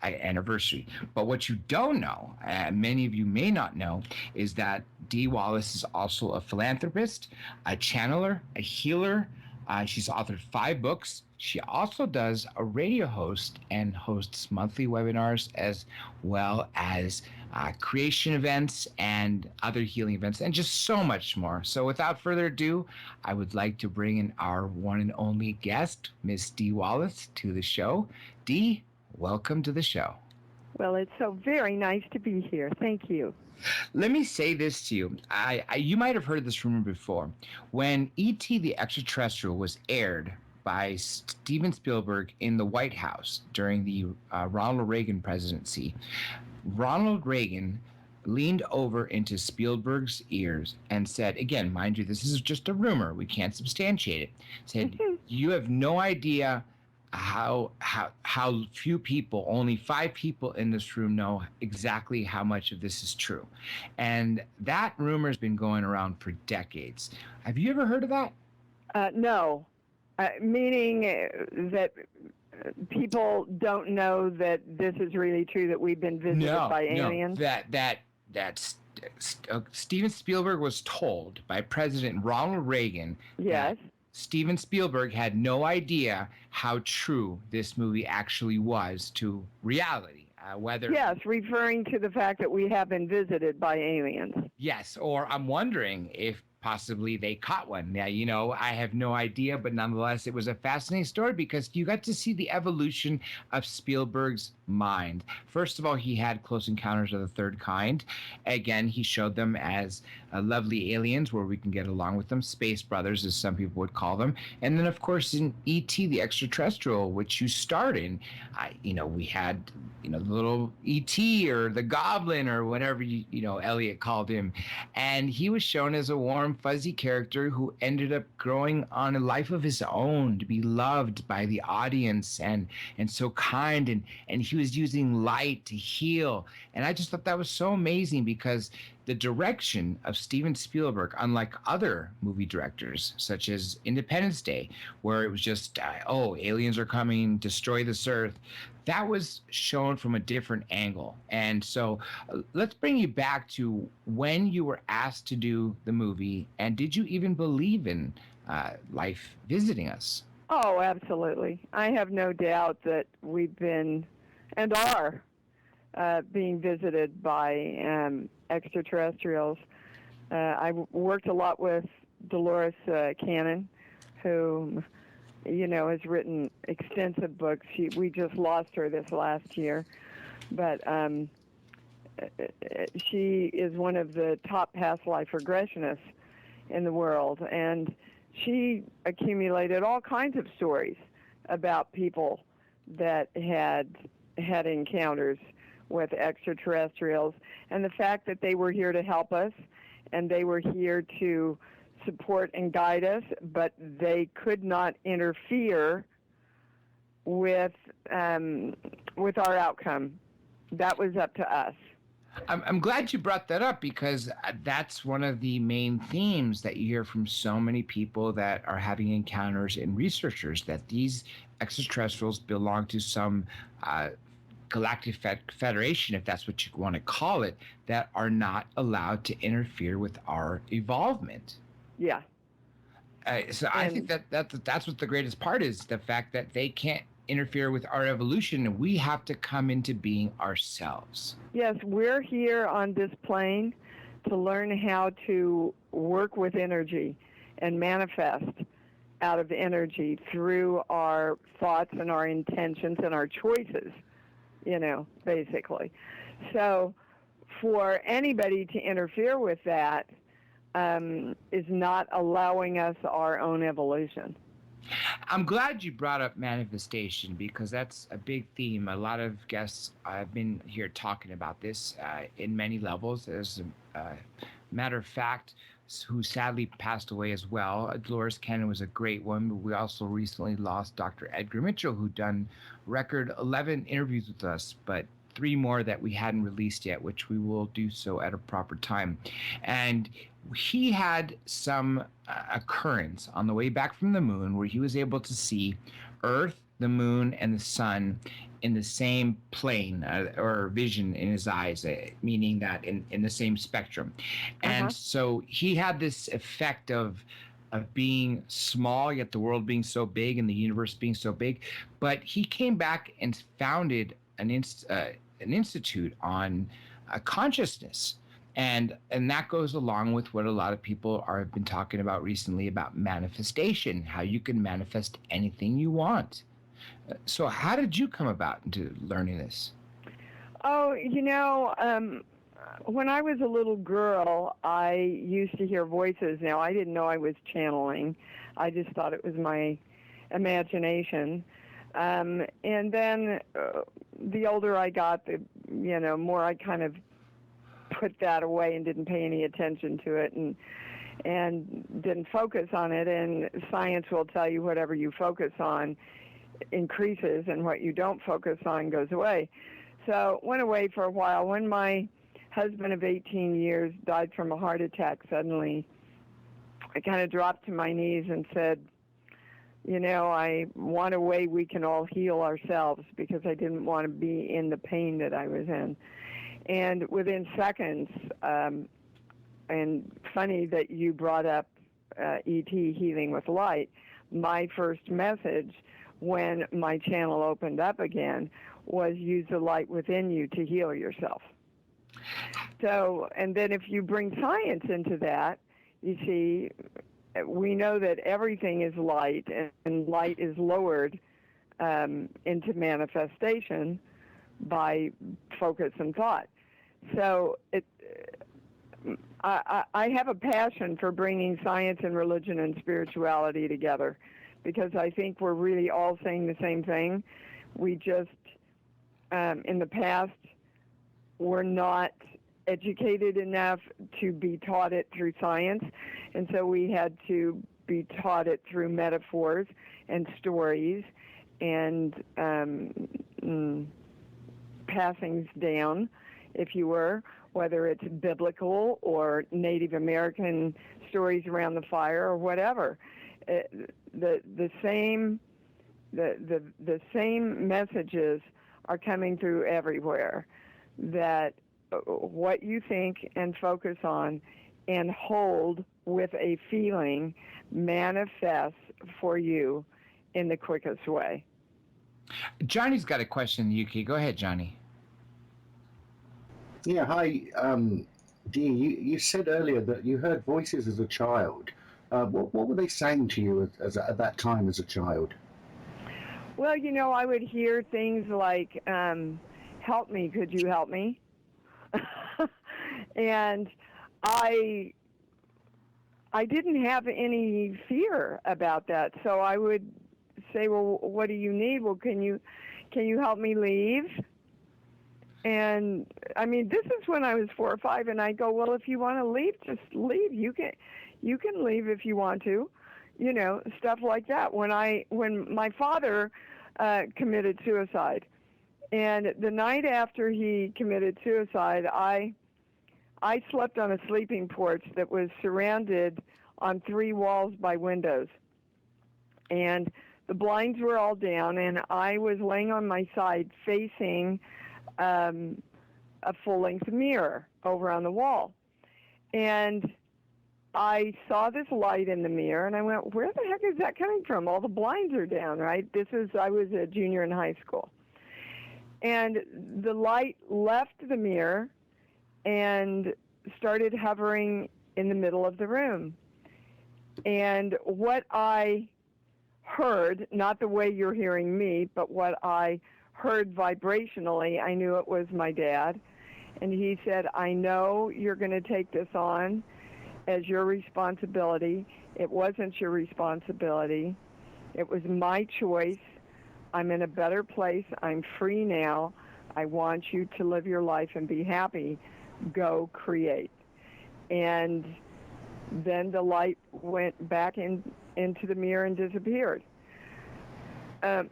Speaker 6: anniversary. But what you don't know, many of you may not know, is that Dee Walace is also a philanthropist, a channeler, a healer. She's authored 5 books. She also does a radio host and hosts monthly webinars, as well as creation events and other healing events, and just so much more. So without further ado, I would like to bring in our one and only guest, Miss Dee Walace, to the show. Dee, welcome to the show.
Speaker 8: Well, it's so very nice to be here. Thank you.
Speaker 6: Let me say this to you. You might have heard this rumor before. When E.T. the Extraterrestrial was aired by Steven Spielberg in the White House during the Ronald Reagan presidency, Ronald Reagan leaned over into Spielberg's ears and said, again, mind you, this is just a rumor, we can't substantiate it, said, you have no idea how few people, only 5 people in this room know exactly how much of this is true. And that rumor has been going around for decades. Have you ever heard of that?
Speaker 8: No. Meaning that people don't know that this is really true, that we've been visited by aliens?
Speaker 6: That's Steven Spielberg was told by President Ronald Reagan that Steven Spielberg had no idea how true this movie actually was to reality. Yes,
Speaker 8: referring to the fact that we have been visited by aliens.
Speaker 6: Yes, or I'm wondering if possibly they caught one. Now, you know, I have no idea, but nonetheless, it was a fascinating story because you got to see the evolution of Spielberg's mind. First of all, he had Close Encounters of the Third Kind. Again, he showed them as lovely aliens where we can get along with them, space brothers, as some people would call them. And then, of course, in E.T. the Extraterrestrial, which you starred in, we had, the little E.T. or the Goblin or whatever, Elliot called him. And he was shown as a warm, fuzzy character who ended up growing on a life of his own to be loved by the audience and so kind. And he was using light to heal. And I just thought that was so amazing because the direction of Steven Spielberg, unlike other movie directors, such as Independence Day, where it was just, aliens are coming, destroy this earth, that was shown from a different angle. And so let's bring you back to when you were asked to do the movie, and did you even believe in life visiting us?
Speaker 8: Oh, absolutely. I have no doubt that we've been and are being visited by extraterrestrials. I worked a lot with Dolores Cannon, who has written extensive books. We just lost her this last year, but she is one of the top past life regressionists in the world, and she accumulated all kinds of stories about people that had encounters with extraterrestrials, and the fact that they were here to help us and they were here to support and guide us, but they could not interfere with our outcome. That was up to us.
Speaker 6: I'm glad you brought that up because that's one of the main themes that you hear from so many people that are having encounters and researchers, that these extraterrestrials belong to some galactic federation, if that's what you want to call it, that are not allowed to interfere with our evolvement.
Speaker 8: Yeah.
Speaker 6: I think that's what the greatest part is, the fact that they can't interfere with our evolution and we have to come into being ourselves.
Speaker 8: Yes, we're here on this plane to learn how to work with energy and manifest out of energy through our thoughts and our intentions and our choices, basically. So for anybody to interfere with that is not allowing us our own evolution.
Speaker 6: I'm glad you brought up manifestation because that's a big theme. A lot of guests I've been here talking about this in many levels. As a matter of fact, who sadly passed away as well. Dolores Cannon was a great one, but we also recently lost Dr. Edgar Mitchell, who done record 11 interviews with us, but 3 more that we hadn't released yet, which we will do so at a proper time. And he had some occurrence on the way back from the moon where he was able to see Earth, the moon, and the sun in the same plane or vision in his eyes, meaning that in the same spectrum. And so he had this effect of being small, yet the world being so big and the universe being so big. But he came back and founded an institute on consciousness. And that goes along with what a lot of people have been talking about recently about manifestation, how you can manifest anything you want. So how did you come about into learning this?
Speaker 8: Oh, when I was a little girl, I used to hear voices. Now, I didn't know I was channeling. I just thought it was my imagination. And then the older I got, the more I kind of put that away and didn't pay any attention to it and didn't focus on it. And science will tell you whatever you focus on increases and what you don't focus on goes away. So it went away for a while. When my husband of 18 years died from a heart attack suddenly, I kind of dropped to my knees and said, I want a way we can all heal ourselves because I didn't want to be in the pain that I was in. And within seconds, and funny that you brought up E.T. Healing with Light, my first message when my channel opened up again was use the light within you to heal yourself. So, and then if you bring science into that, you see, we know that everything is light, and light is lowered into manifestation by focus and thought. So I have a passion for bringing science and religion and spirituality together because I think we're really all saying the same thing. We just, in the past, were not educated enough to be taught it through science, and so we had to be taught it through metaphors and stories and passings down, if you were, whether it's biblical or Native American stories around the fire or whatever. The same messages are coming through everywhere, that what you think and focus on and hold with a feeling manifests for you in the quickest way.
Speaker 6: Johnny's got a question in the UK. Go ahead, Johnny.
Speaker 9: Yeah, hi. Dee, you said earlier that you heard voices as a child. What were they saying to you at that time as a child?
Speaker 8: Well, I would hear things like, help me, could you help me? And I didn't have any fear about that. So I would say, well, what do you need? Well, can you help me leave? And I mean, this is when I was 4 or 5, and I go, well, if you want to leave, just leave. You can leave if you want to, stuff like that. When my father committed suicide, and the night after he committed suicide, I slept on a sleeping porch that was surrounded on 3 walls by windows, and the blinds were all down, and I was laying on my side facing a full-length mirror over on the wall. And I saw this light in the mirror, and I went, where the heck is that coming from? All the blinds are down, right? I was a junior in high school. And the light left the mirror and started hovering in the middle of the room. And what I heard, not the way you're hearing me, but what I heard vibrationally, I knew it was my dad. And he said, I know you're going to take this on as your responsibility. It wasn't your responsibility. It was my choice. I'm in a better place. I'm free now. I want you to live your life and be happy. Go create. And then the light went back into the mirror and disappeared. Why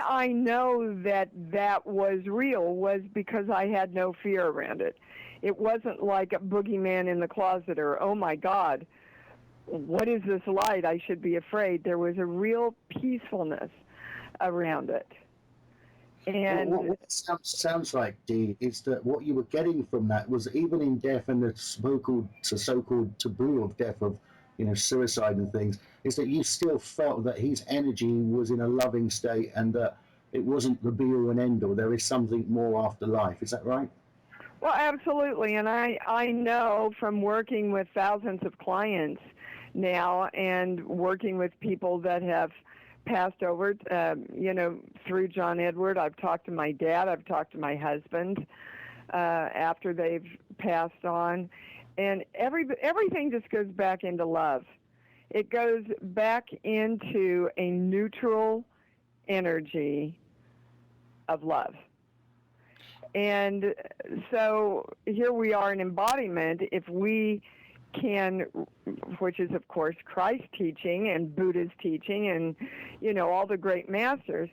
Speaker 8: I know that was real was because I had no fear around it. It wasn't like a boogeyman in the closet or, oh my God, what is this light? I should be afraid. There was a real peacefulness around it. And
Speaker 9: what sounds like, Dee, is that what you were getting from that was even in death and the so-called taboo of death, of suicide and things, is that you still felt that his energy was in a loving state and that it wasn't the be-all and end-all. There is something more after life. Is that right?
Speaker 8: Well, absolutely. And I know from working with thousands of clients now and working with people that have passed over, through John Edward. I've talked to my dad. I've talked to my husband after they've passed on. And everything just goes back into love. It goes back into a neutral energy of love. And so here we are in embodiment. If we can, which is of course Christ's teaching and Buddha's teaching and all the great masters,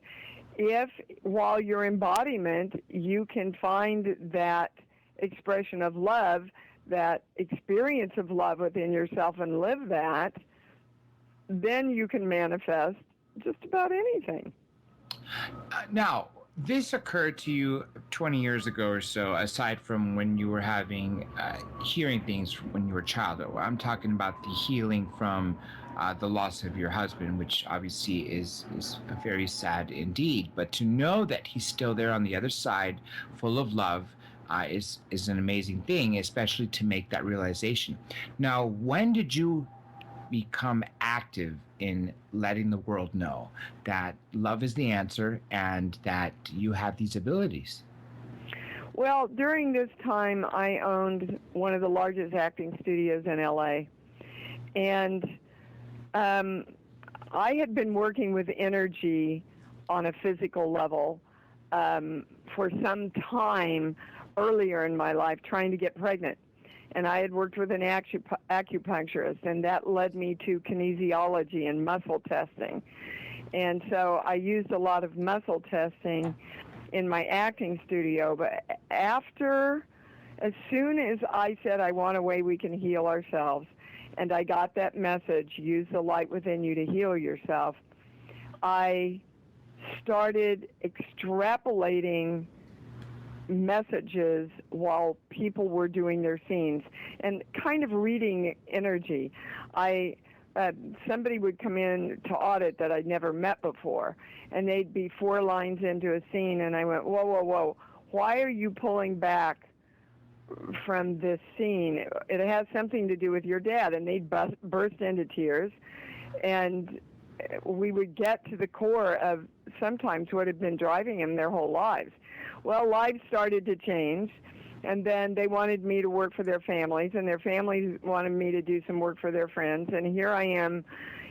Speaker 8: if while you're embodiment you can find that expression of love, that experience of love within yourself and live that, then you can manifest just about anything.
Speaker 6: Now, this occurred to you 20 years ago or so, aside from when you were having hearing things when you were a child. I'm talking about the healing from the loss of your husband, which obviously is very sad indeed. But to know that he's still there on the other side, full of love, is an amazing thing, especially to make that realization. Now, when did you become active in letting the world know that love is the answer and that you have these abilities?
Speaker 8: Well, during this time, I owned one of the largest acting studios in LA. And I had been working with energy on a physical level for some time earlier in my life, trying to get pregnant. And I had worked with an acupuncturist, and that led me to kinesiology and muscle testing. And so I used a lot of muscle testing in my acting studio. But as soon as I said, I want a way we can heal ourselves, and I got that message, use the light within you to heal yourself, I started extrapolating messages while people were doing their scenes and kind of reading energy. Somebody would come in to audit that I'd never met before, and they'd be 4 lines into a scene, and I went, whoa, why are you pulling back from this scene? It has something to do with your dad. And they'd burst into tears, and we would get to the core of sometimes what had been driving them their whole lives. Well, lives started to change, and then they wanted me to work for their families, and their families wanted me to do some work for their friends. And here I am,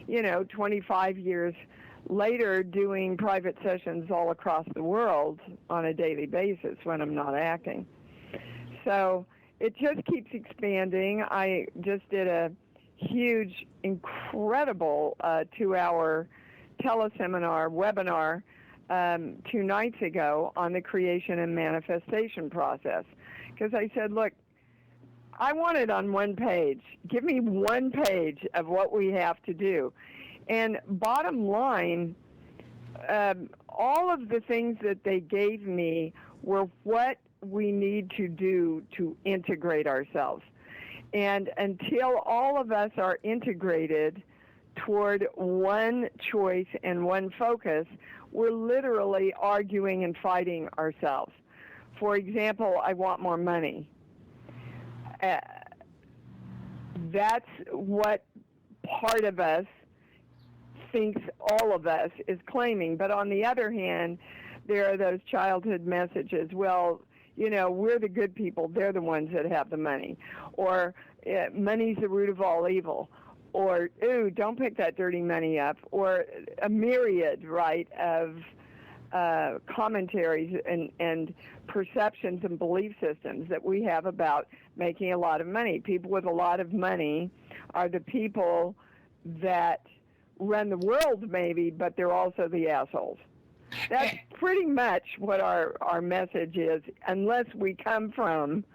Speaker 8: 25 years later doing private sessions all across the world on a daily basis when I'm not acting. So it just keeps expanding. I just did a huge, incredible 2-hour teleseminar, webinar 2 nights ago on the creation and manifestation process. Because I said, look, I want it on one page. Give me one page of what we have to do. And bottom line, all of the things that they gave me were what we need to do to integrate ourselves. And until all of us are integrated toward one choice and one focus, we're literally arguing and fighting ourselves. For example, I want more money. That's what part of us thinks all of us is claiming. But on the other hand, there are those childhood messages. Well, we're the good people. They're the ones that have the money. Or money's the root of all evil. Or, ooh, don't pick that dirty money up. Or a myriad, right, of commentaries and perceptions and belief systems that we have about making a lot of money. People with a lot of money are the people that run the world, maybe, but they're also the assholes. That's pretty much what our message is, unless we come from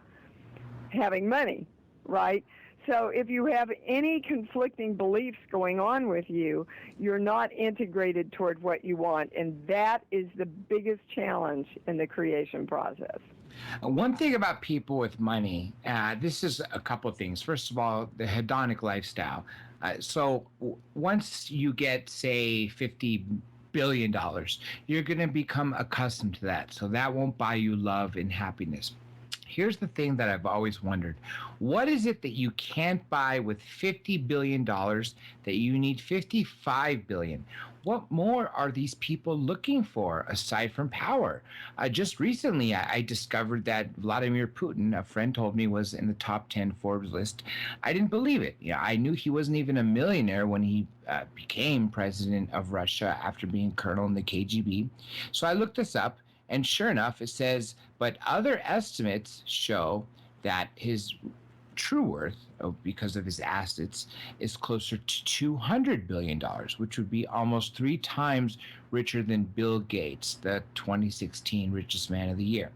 Speaker 8: having money, right? So if you have any conflicting beliefs going on with you, you're not integrated toward what you want, and that is the biggest challenge in the creation process.
Speaker 6: One thing about people with money, this is a couple of things. First of all, the hedonic lifestyle. So once you get, say, $50 billion, you're going to become accustomed to that. So that won't buy you love and happiness. Here's the thing that I've always wondered. What is it that you can't buy with $50 billion that you need $55 billion? What more are these people looking for aside from power? Just recently, I discovered that Vladimir Putin, a friend told me, was in the top 10 Forbes list. I didn't believe it. I knew he wasn't even a millionaire when he became president of Russia after being colonel in the KGB. So I looked this up. And sure enough, it says, but other estimates show that his true worth, because of his assets, is closer to $200 billion, which would be almost 3 times richer than Bill Gates, the 2016 richest man of the year.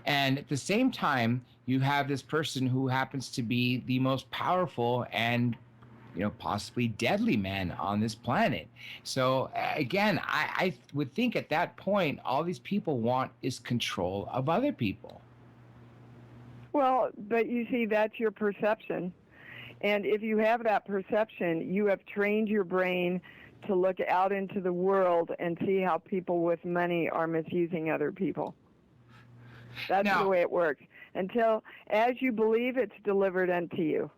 Speaker 6: And at the same time, you have this person who happens to be the most powerful and possibly deadly man on this planet. So again, I would think at that point, all these people want is control of other people.
Speaker 8: Well, but you see, that's your perception. And if you have that perception, you have trained your brain to look out into the world and see how people with money are misusing other people. That's the way it works. Until, as you believe, it's delivered unto you.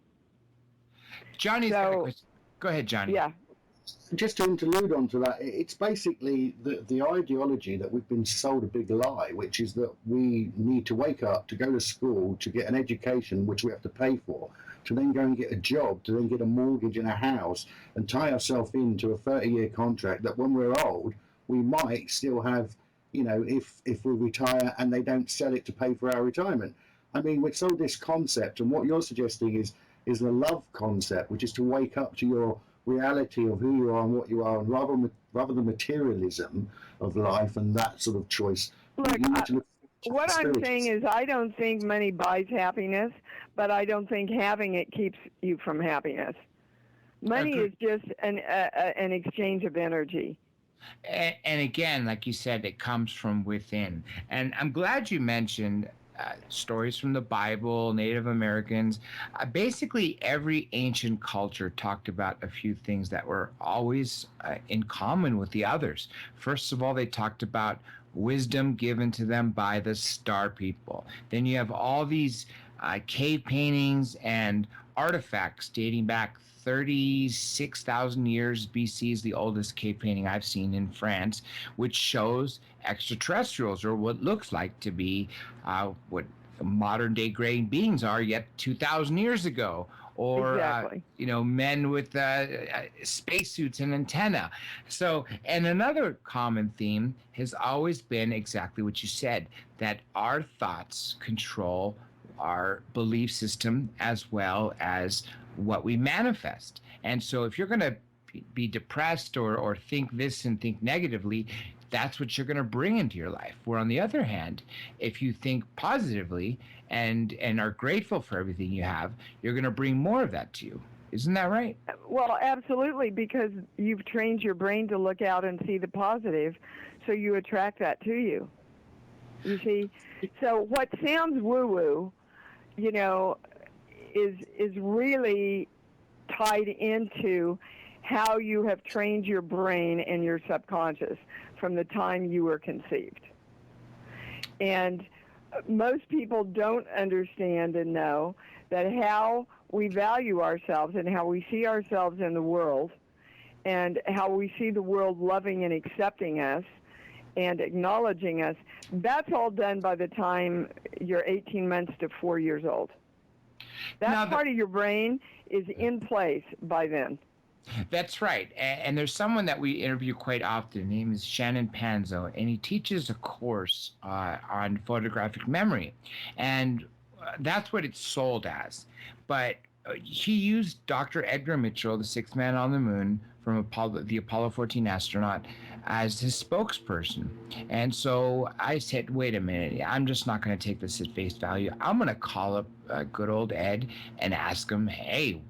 Speaker 6: Johnny's got a question. Go ahead, Johnny.
Speaker 8: Yeah.
Speaker 9: Just to interlude onto that, it's basically the ideology that we've been sold a big lie, which is that we need to wake up, to go to school, to get an education, which we have to pay for, to then go and get a job, to then get a mortgage and a house, and tie ourselves into a 30-year contract that when we're old, we might still have, if we retire and they don't sell it to pay for our retirement. I mean, we're sold this concept, and what you're suggesting is the love concept, which is to wake up to your reality of who you are and what you are, and rather than materialism of life and that sort of choice.
Speaker 8: Look, what I'm saying is I don't think money buys happiness, but I don't think having it keeps you from happiness. Money is just an exchange of energy.
Speaker 6: And again, like you said, it comes from within. And I'm glad you mentioned stories from the Bible, Native Americans. Basically, every ancient culture talked about a few things that were always in common with the others. First of all, they talked about wisdom given to them by the star people. Then you have all these cave paintings and artifacts dating back 36,000 years. BC is the oldest cave painting I've seen in France, which shows extraterrestrials, or what looks like to be what modern day gray beings are yet 2,000 years ago, or
Speaker 8: exactly.
Speaker 6: Men with spacesuits and antenna. So, and another common theme has always been exactly what you said, that our thoughts control our belief system as well as what we manifest. And so if you're going to be depressed or think this and think negatively, that's what you're going to bring into your life. Where on the other hand, if you think positively and are grateful for everything you have, you're going to bring more of that to you. Isn't that right?
Speaker 8: Well, absolutely, because you've trained your brain to look out and see the positive, so you attract that to you. You see? So what sounds woo-woo, is really tied into how you have trained your brain and your subconscious from the time you were conceived. And most people don't understand and know that how we value ourselves and how we see ourselves in the world and how we see the world loving and accepting us and acknowledging us, that's all done by the time you're 18 months to 4 years old. That part of your brain is in place by then.
Speaker 6: That's right. And there's someone that we interview quite often. His name is Shannon Panzo, and he teaches a course on photographic memory. And that's what it's sold as. But he used Dr. Edgar Mitchell, the sixth man on the moon from the Apollo 14 astronaut, as his spokesperson. And so I said, wait a minute, I'm just not going to take this at face value. I'm going to call up good old Ed and ask him, hey,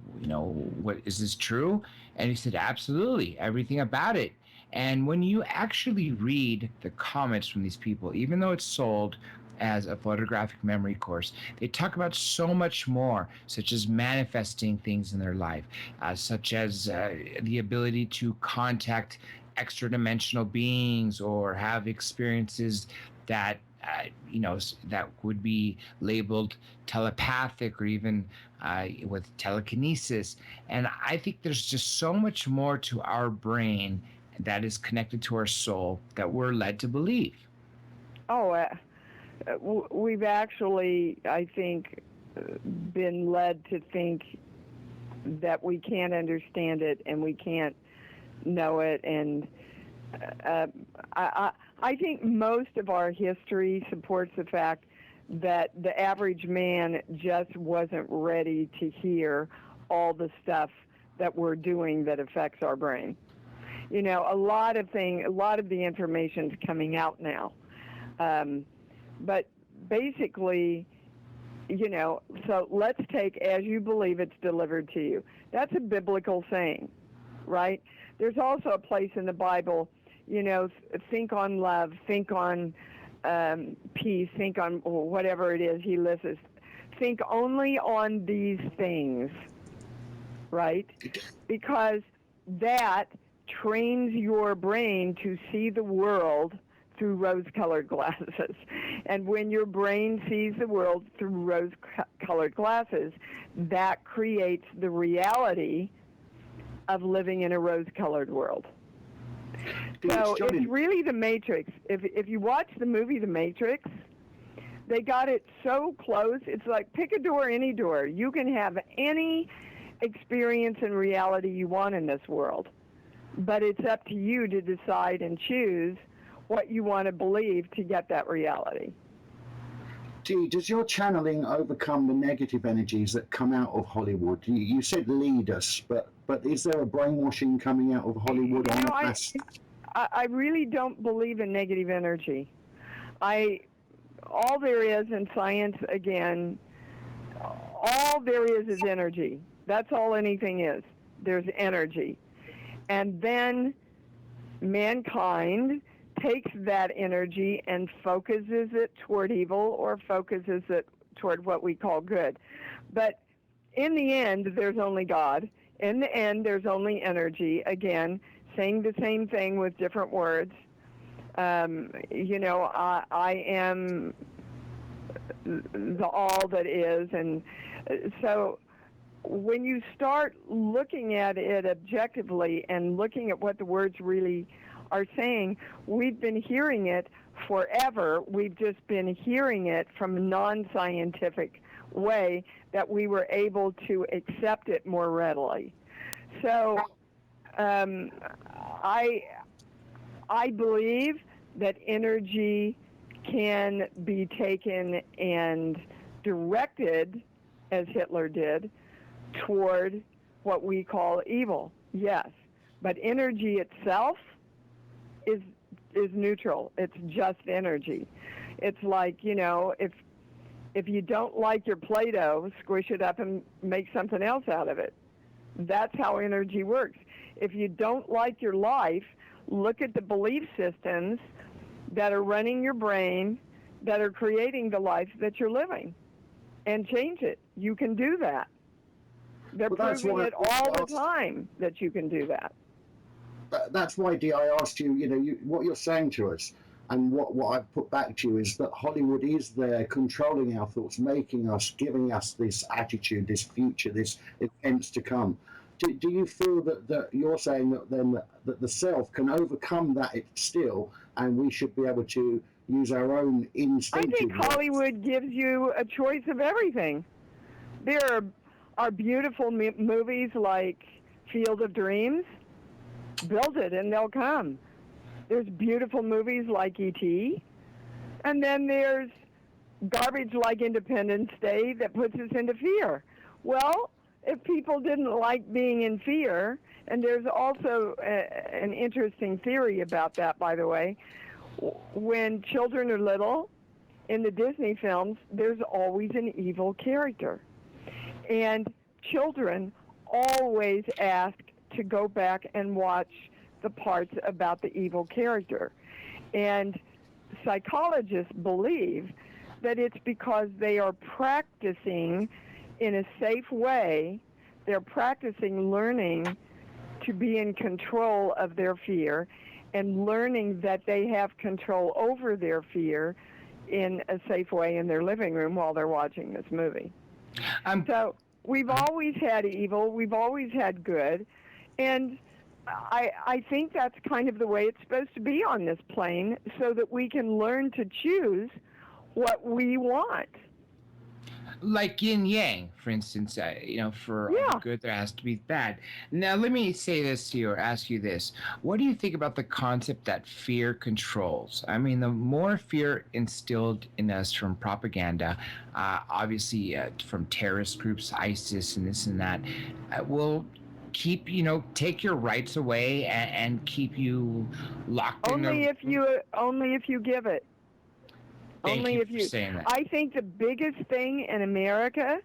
Speaker 6: what is this true? And he said, absolutely, everything about it. And when you actually read the comments from these people, even though it's sold as a photographic memory course, they talk about so much more, such as manifesting things in their life, such as the ability to contact extra dimensional beings or have experiences that that would be labeled telepathic or even with telekinesis. And I think there's just so much more to our brain that is connected to our soul that we're led to believe.
Speaker 8: We've actually, I think, been led to think that we can't understand it and we can't know it. And I think most of our history supports the fact that the average man just wasn't ready to hear all the stuff that we're doing that affects our brain. A lot of the information's coming out now. But basically, so let's take as you believe it's delivered to you. That's a biblical saying, right? There's also a place in the Bible, think on love, think on peace, think on whatever it is he lists. Think only on these things, right? Because that trains your brain to see the world through rose-colored glasses. And when your brain sees the world through rose-colored glasses, that creates the reality of living in a rose-colored world. So it's really the Matrix. If you watch the movie The Matrix, they got it so close. It's like pick a door, any door. You can have any experience and reality you want in this world. But it's up to you to decide and choose what you want to believe to get that reality.
Speaker 9: Dee, does your channeling overcome the negative energies that come out of Hollywood? You said lead us, but is there a brainwashing coming out of Hollywood
Speaker 8: I really don't believe in negative energy. All there is in science, again, all there is energy. That's all anything is. There's energy. And then mankind takes that energy and focuses it toward evil or focuses it toward what we call good. But in the end, there's only God. In the end, there's only energy. Again, saying the same thing with different words. I am the all that is. And so when you start looking at it objectively and looking at what the words really are saying, we've been hearing it forever. We've just been hearing it from a non-scientific way that we were able to accept it more readily. So I believe that energy can be taken and directed, as Hitler did, toward what we call evil. Yes, but energy itself is neutral. It's just energy. It's like, if you don't like your Play-Doh, squish it up and make something else out of it. That's how energy works. If you don't like your life, look at the belief systems that are running your brain, that are creating the life that you're living, and change it. You can do that. They're proving it all the time that you can do that.
Speaker 9: That's why, Dee, I asked you, what you're saying to us. And what I put back to you is that Hollywood is there controlling our thoughts, making us, giving us this attitude, this future, this events to come. Do you feel that you're saying that then that the self can overcome that still, and we should be able to use our own instinctive...
Speaker 8: I think Hollywood gives you a choice of everything. There are beautiful movies like Field of Dreams. Build it and they'll come. There's beautiful movies like E.T. And then there's garbage like Independence Day that puts us into fear. Well, if people didn't like being in fear, and there's also an interesting theory about that, by the way, when children are little, in the Disney films, there's always an evil character. And children always ask to go back and watch the parts about the evil character. And psychologists believe that it's because they are practicing in a safe way. They're practicing learning to be in control of their fear and learning that they have control over their fear in a safe way in their living room while they're watching this movie. So we've always had evil, we've always had good, and I think that's kind of the way it's supposed to be on this plane, so that we can learn to choose what we want.
Speaker 6: Like yin yang, for instance, for good there has to be bad. Now, let me say this to you or ask you this. What do you think about the concept that fear controls? I mean, the more fear instilled in us from propaganda, obviously from terrorist groups, ISIS and this and that, will keep, take your rights away and keep you locked in.
Speaker 8: Only if you give it.
Speaker 6: Thank you for saying that.
Speaker 8: I think the biggest thing in America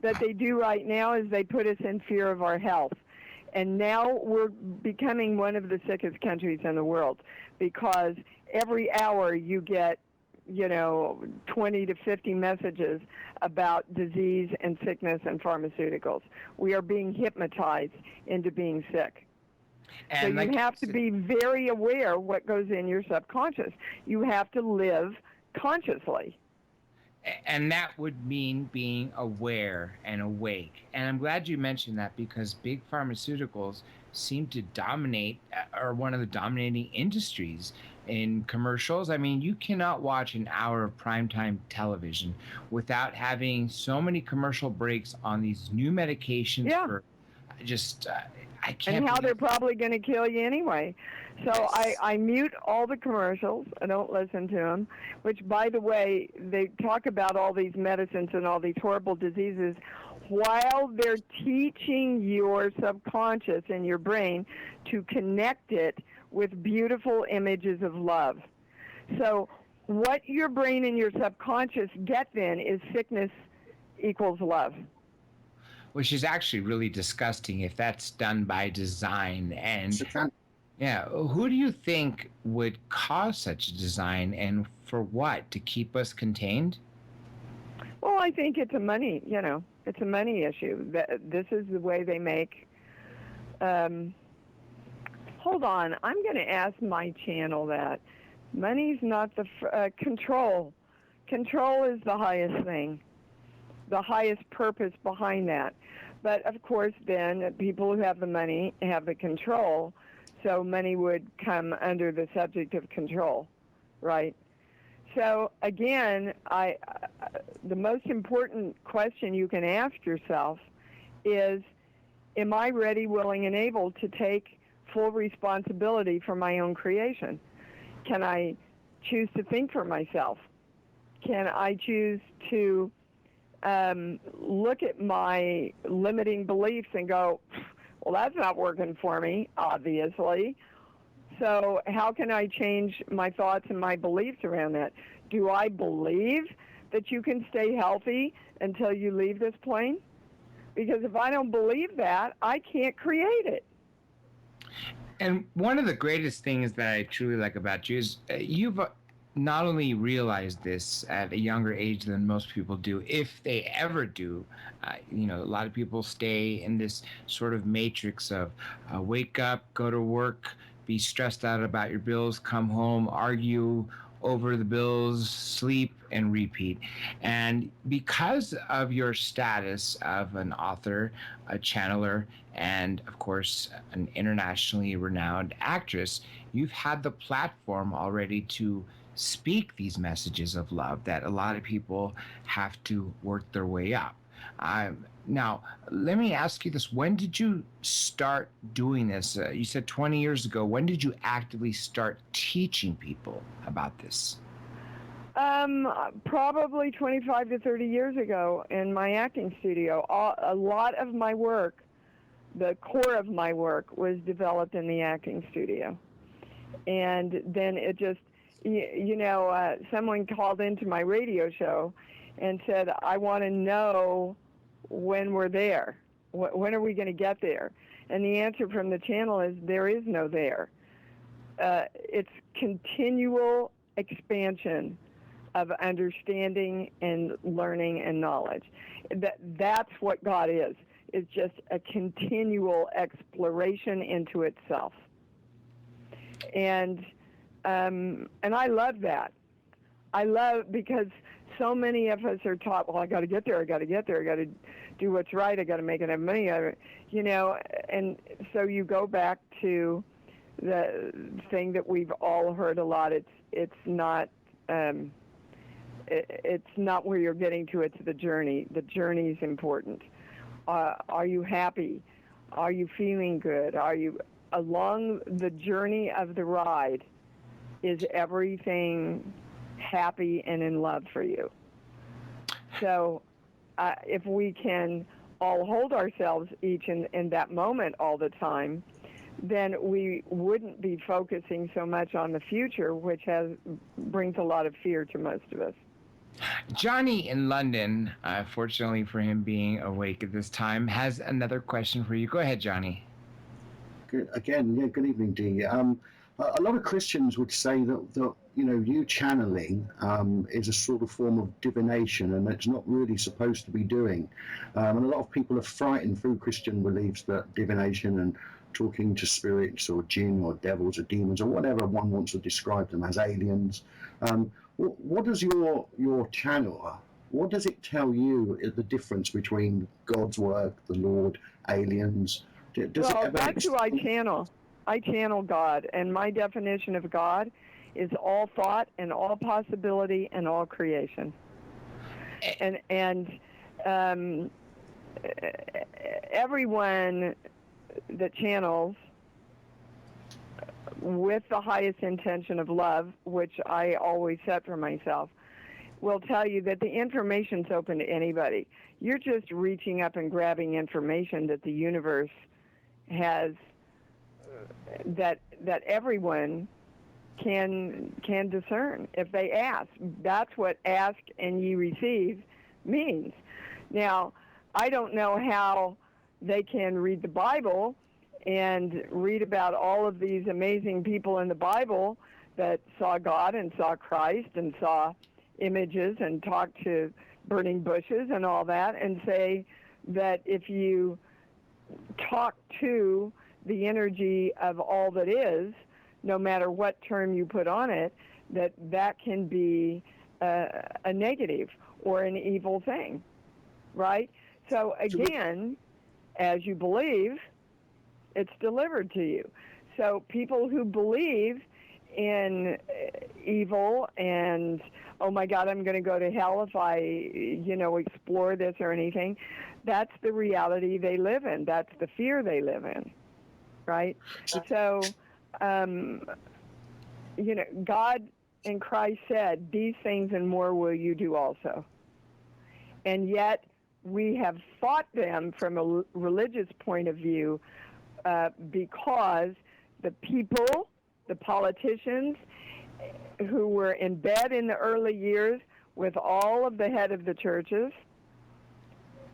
Speaker 8: that they do right now is they put us in fear of our health. And now we're becoming one of the sickest countries in the world, because every hour you get, 20 to 50 messages about disease and sickness and pharmaceuticals. We are being hypnotized into being sick. And so you have to be very aware what goes in your subconscious. You have to live consciously.
Speaker 6: And that would mean being aware and awake. And I'm glad you mentioned that, because big pharmaceuticals seem to dominate, or one of the dominating industries in commercials. I mean, you cannot watch an hour of primetime television without having so many commercial breaks on these new medications for just... I can't.
Speaker 8: And how they're probably going to kill you anyway. So I mute all the commercials. I don't listen to them, which, by the way, they talk about all these medicines and all these horrible diseases while they're teaching your subconscious and your brain to connect it with beautiful images of love. So what your brain and your subconscious get then is sickness equals love.
Speaker 6: Which is actually really disgusting if that's done by design. And who do you think would cause such a design, and for what? To keep us contained?
Speaker 8: Well, I think it's a money, it's a money issue. This is the way they make. Hold on, I'm going to ask my channel that. Money's not the control. Control is the highest thing, the highest purpose behind that. But of course, then people who have the money have the control, so money would come under the subject of control, right? So again, the most important question you can ask yourself is, am I ready, willing, and able to take full responsibility for my own creation? Can I choose to think for myself? Can I choose to look at my limiting beliefs and go, well, that's not working for me, obviously. So how can I change my thoughts and my beliefs around that? Do I believe that you can stay healthy until you leave this plane? Because if I don't believe that, I can't create it.
Speaker 6: And one of the greatest things that I truly like about you is you've not only realized this at a younger age than most people do, if they ever do. A lot of people stay in this sort of matrix of wake up, go to work, be stressed out about your bills, come home, argue over the bills, sleep, and repeat. And because of your status of an author, a channeler, and of course, an internationally renowned actress, you've had the platform already to speak these messages of love that a lot of people have to work their way up. Now, let me ask you this. When did you start doing this? You said 20 years ago. When did you actively start teaching people about this?
Speaker 8: Probably 25 to 30 years ago in my acting studio. A lot of my work, the core of my work, was developed in the acting studio. And then it just, someone called into my radio show and said, I want to know when we're there. When are we going to get there? And the answer from the channel is there is no there. It's continual expansion of understanding and learning and knowledge. That's what God is. It's just a continual exploration into itself. And I love that. Because so many of us are taught, well, I got to get there, I got to do what's right, I got to make enough money, and so you go back to the thing that we've all heard a lot. It's not where you're getting to, it's the journey. The journey is important. Are you happy? Are you feeling good? Are you along the journey of the ride? Is everything happy and in love for you? So if we can all hold ourselves each in that moment all the time, then we wouldn't be focusing so much on the future, which brings a lot of fear to most of us.
Speaker 6: Johnny in London, fortunately for him being awake at this time, has another question for you. Go ahead, Johnny.
Speaker 9: Good evening, Dee. A lot of Christians would say that you channeling is a sort of form of divination, and it's not really supposed to be doing. And a lot of people are frightened through Christian beliefs that divination and talking to spirits or jinn or devils or demons or whatever one wants to describe them as, aliens. What does your channel? What does it tell you is the difference between God's work, the Lord, aliens?
Speaker 8: That's who I channel. I channel God, and my definition of God is all thought and all possibility and all creation. And everyone that channels with the highest intention of love, which I always set for myself, will tell you that the information's open to anybody. You're just reaching up and grabbing information that the universe has, that everyone can discern if they ask. That's what ask and ye receive means. Now, I don't know how they can read the Bible and read about all of these amazing people in the Bible that saw God and saw Christ and saw images and talked to burning bushes and all that, and say that if you talk to the energy of all that is, no matter what term you put on it, that can be a negative or an evil thing, right? So again, as you believe, it's delivered to you. So people who believe in evil and, oh my God, I'm going to go to hell if I, explore this or anything, that's the reality they live in. That's the fear they live in, right? So, God and Christ said, these things and more will you do also. And yet we have fought them from a religious point of view because the people, the politicians who were in bed in the early years with all of the head of the churches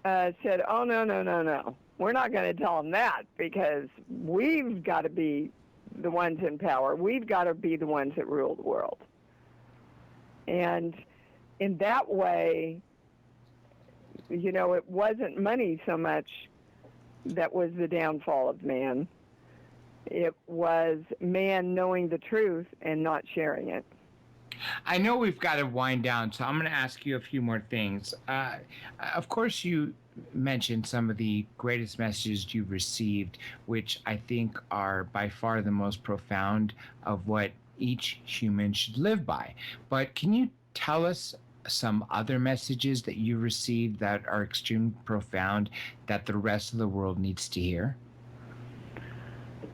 Speaker 8: said, oh, no. We're not going to tell them that because we've got to be the ones in power. We've got to be the ones that rule the world. And in that way, it wasn't money so much that was the downfall of man. It was man knowing the truth and not sharing it.
Speaker 6: I know we've got to wind down, so I'm going to ask you a few more things. Of course, you mentioned some of the greatest messages you've received, which I think are by far the most profound of what each human should live by. But can you tell us some other messages that you received that are extremely profound that the rest of the world needs to hear?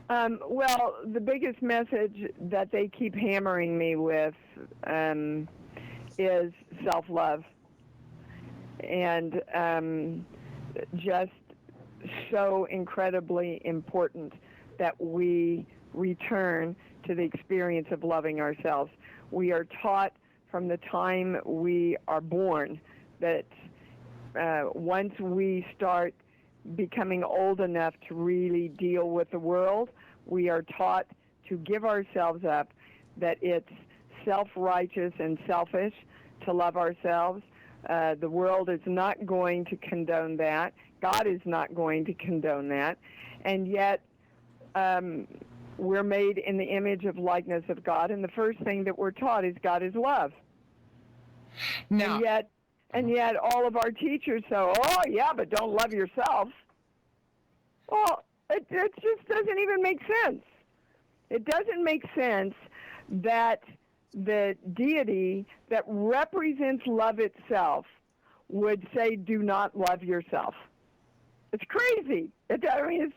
Speaker 8: Well, the biggest message that they keep hammering me with is self-love. And just so incredibly important that we return to the experience of loving ourselves. We are taught from the time we are born that once we start becoming old enough to really deal with the world, we are taught to give ourselves up, that it's self-righteous and selfish to love ourselves. The world is not going to condone that. God is not going to condone that. And yet, we're made in the image of likeness of God, and the first thing that we're taught is God is love.
Speaker 6: Now,
Speaker 8: and yet all of our teachers say, oh, yeah, but don't love yourself. Well, it just doesn't even make sense. It doesn't make sense that the deity that represents love itself would say, do not love yourself. It's crazy. It doesn't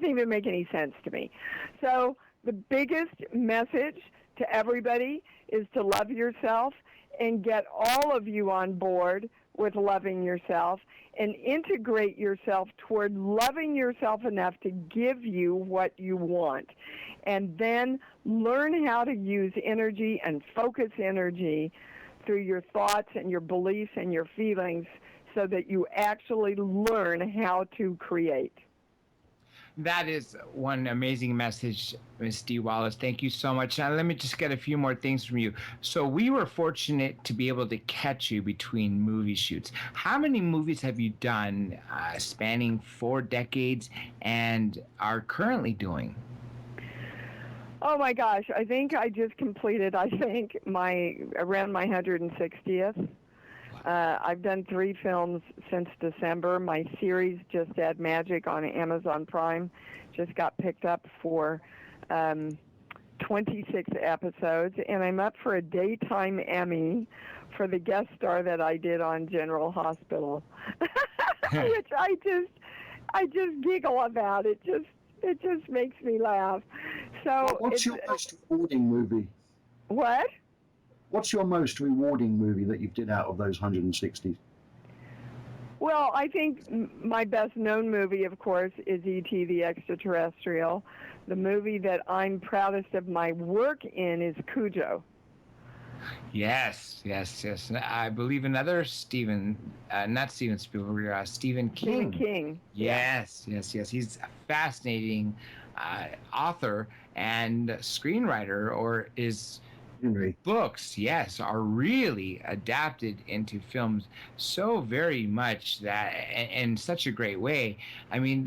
Speaker 8: even make any sense to me. So the biggest message to everybody is to love yourself and get all of you on board with loving yourself and integrate yourself toward loving yourself enough to give you what you want. And then learn how to use energy and focus energy through your thoughts and your beliefs and your feelings so that you actually learn how to create.
Speaker 6: That is one amazing message, Ms. D. Walace. Thank you so much. Now, let me just get a few more things from you. So we were fortunate to be able to catch you between movie shoots. How many movies have you done spanning 4 decades and are currently doing?
Speaker 8: Oh, my gosh. I think I just completed, around my 160th. I've done 3 films since December. My series, Just Add Magic, on Amazon Prime, just got picked up for 26 episodes, and I'm up for a daytime Emmy for the guest star that I did on General Hospital, which I just giggle about. It just makes me laugh. So
Speaker 9: what's your most rewarding movie?
Speaker 8: What?
Speaker 9: What's your most rewarding movie that you've did out of those 160?
Speaker 8: Well, I think my best-known movie, of course, is E.T. the Extraterrestrial. The movie that I'm proudest of my work in is Cujo.
Speaker 6: Yes. I believe another not Steven Spielberg, Stephen King.
Speaker 8: Stephen King.
Speaker 6: Yes. He's a fascinating author and screenwriter, or is... books, yes, are really adapted into films so very much that in such a great way. I mean,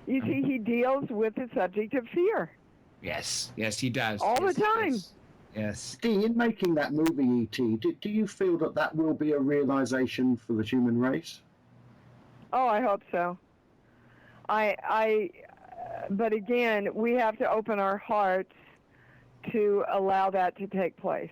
Speaker 8: you see, he deals with the subject of fear.
Speaker 6: Yes, he does.
Speaker 8: All the time.
Speaker 6: Yes.
Speaker 9: Dee, in making that movie, E.T., do you feel that will be a realization for the human race?
Speaker 8: Oh, I hope so. But again, we have to open our hearts to allow that to take place.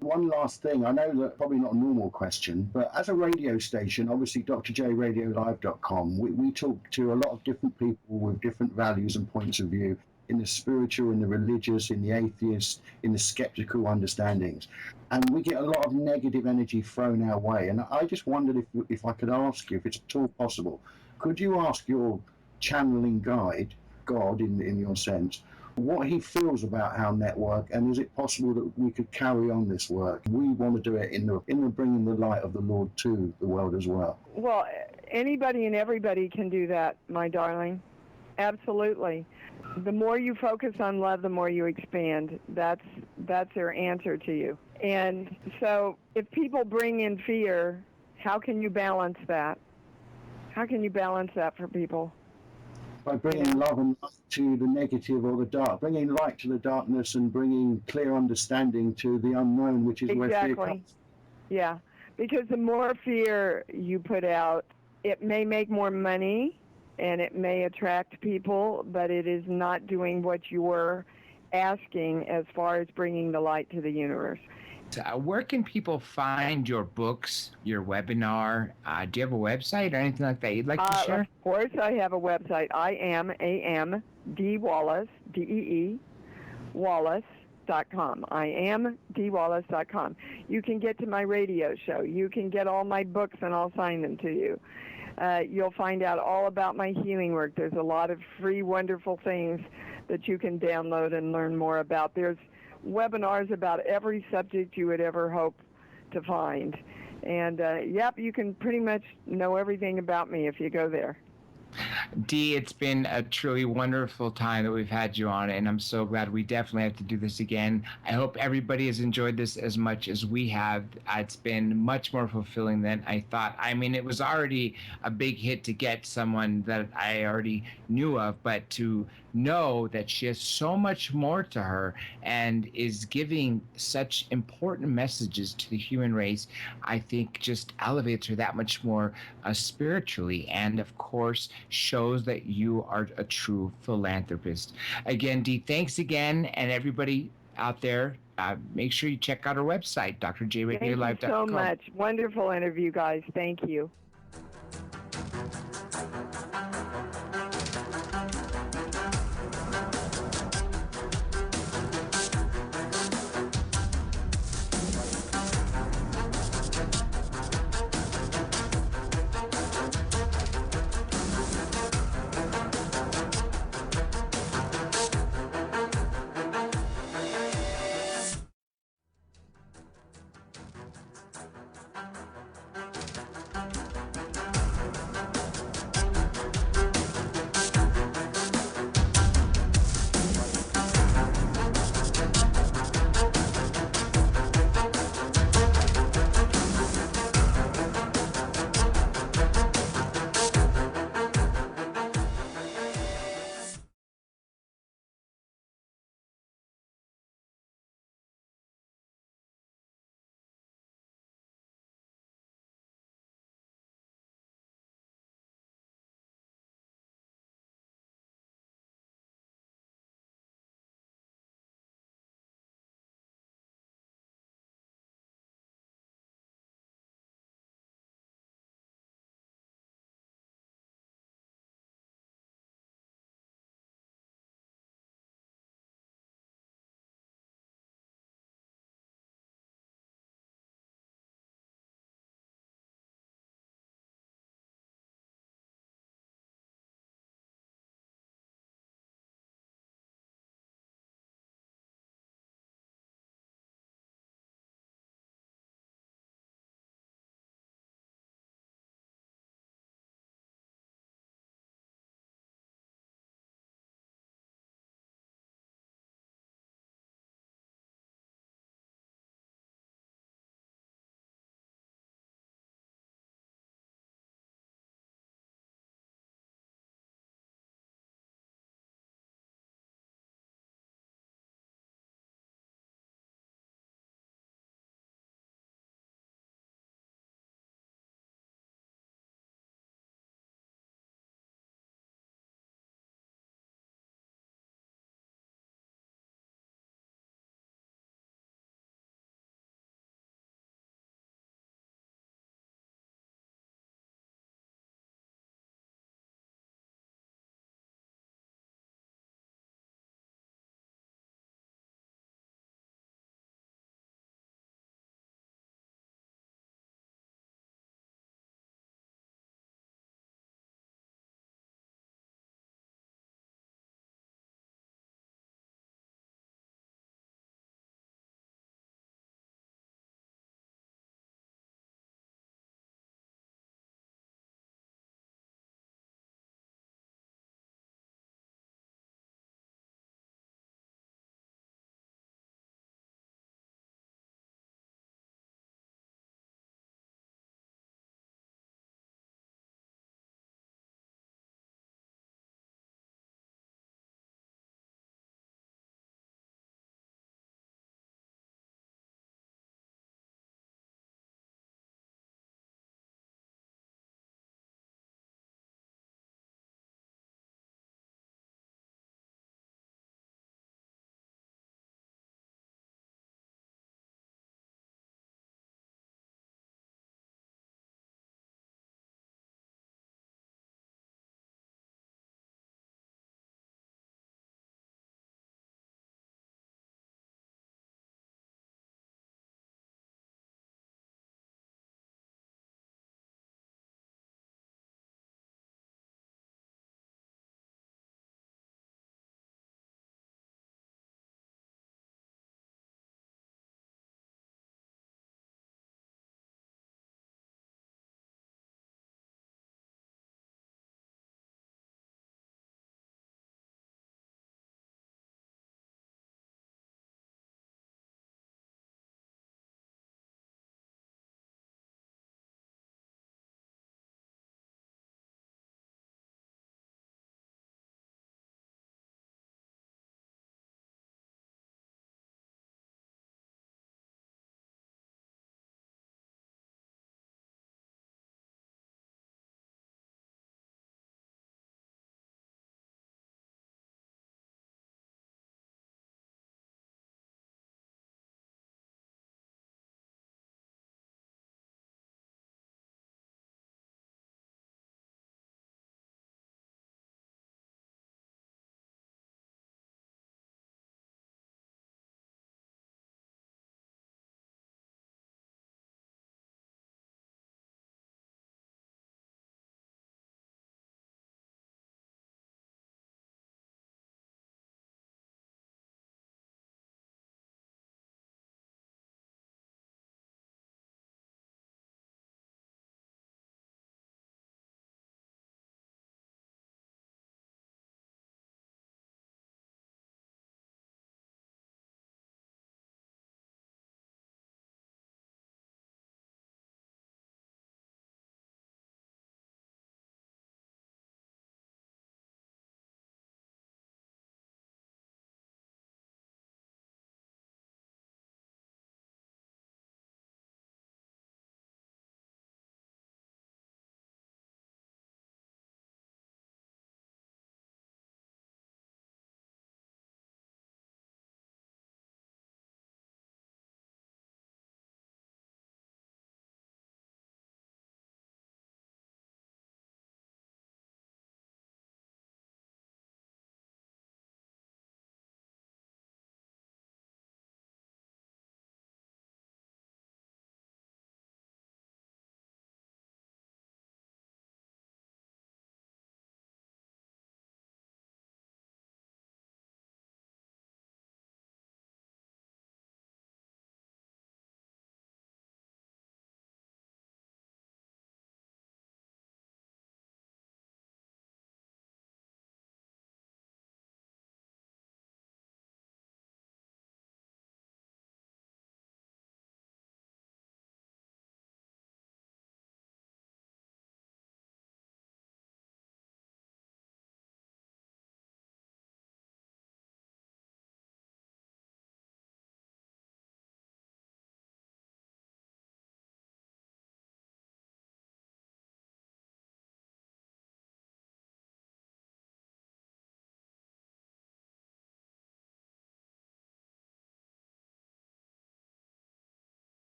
Speaker 9: One last thing, I know that probably not a normal question, but as a radio station, obviously drjradiolive.com, we talk to a lot of different people with different values and points of view, in the spiritual, in the religious, in the atheist, in the skeptical understandings. And we get a lot of negative energy thrown our way. And I just wondered if I could ask you, if it's at all possible, could you ask your channeling guide, God in your sense, what he feels about our network, and is it possible that we could carry on this work? We want to do it in the bringing the light of the Lord to the world as well.
Speaker 8: Well, anybody and everybody can do that, my darling. Absolutely. The more you focus on love, the more you expand. That's their answer to you. And so if people bring in fear, how can you balance that? How can you balance that for people?
Speaker 9: by bringing love and light to the negative or the dark, bringing light to the darkness and bringing clear understanding to the unknown, which is where fear comes.
Speaker 8: Yeah, because the more fear you put out, it may make more money and it may attract people, but it is not doing what you're asking as far as bringing the light to the universe.
Speaker 6: Where can people find your books, your webinar? Do you have a website or anything like that you'd like to share?
Speaker 8: Of course, I have a website. I am A-M-D Walace, D-E-E, Walace.com. I am dwallace.com. You can get to my radio show. You can get all my books, and I'll sign them to you. You'll find out all about my healing work. There's a lot of free, wonderful things that you can download and learn more about. There's webinars about every subject you would ever hope to find. And, you can pretty much know everything about me if you go there.
Speaker 6: Dee, it's been a truly wonderful time that we've had you on, and I'm so glad. We definitely have to do this again. I hope everybody has enjoyed this as much as we have. It's been much more fulfilling than I thought. I mean, it was already a big hit to get someone that I already knew of, but to know that she has so much more to her and is giving such important messages to the human race, I think just elevates her that much more spiritually, and of course shows that you are a true philanthropist. Again, Dee, thanks again, and everybody out there, make sure you check out our website, drjradiolive.com.
Speaker 8: Thank you so much. Wonderful interview, guys. Thank you.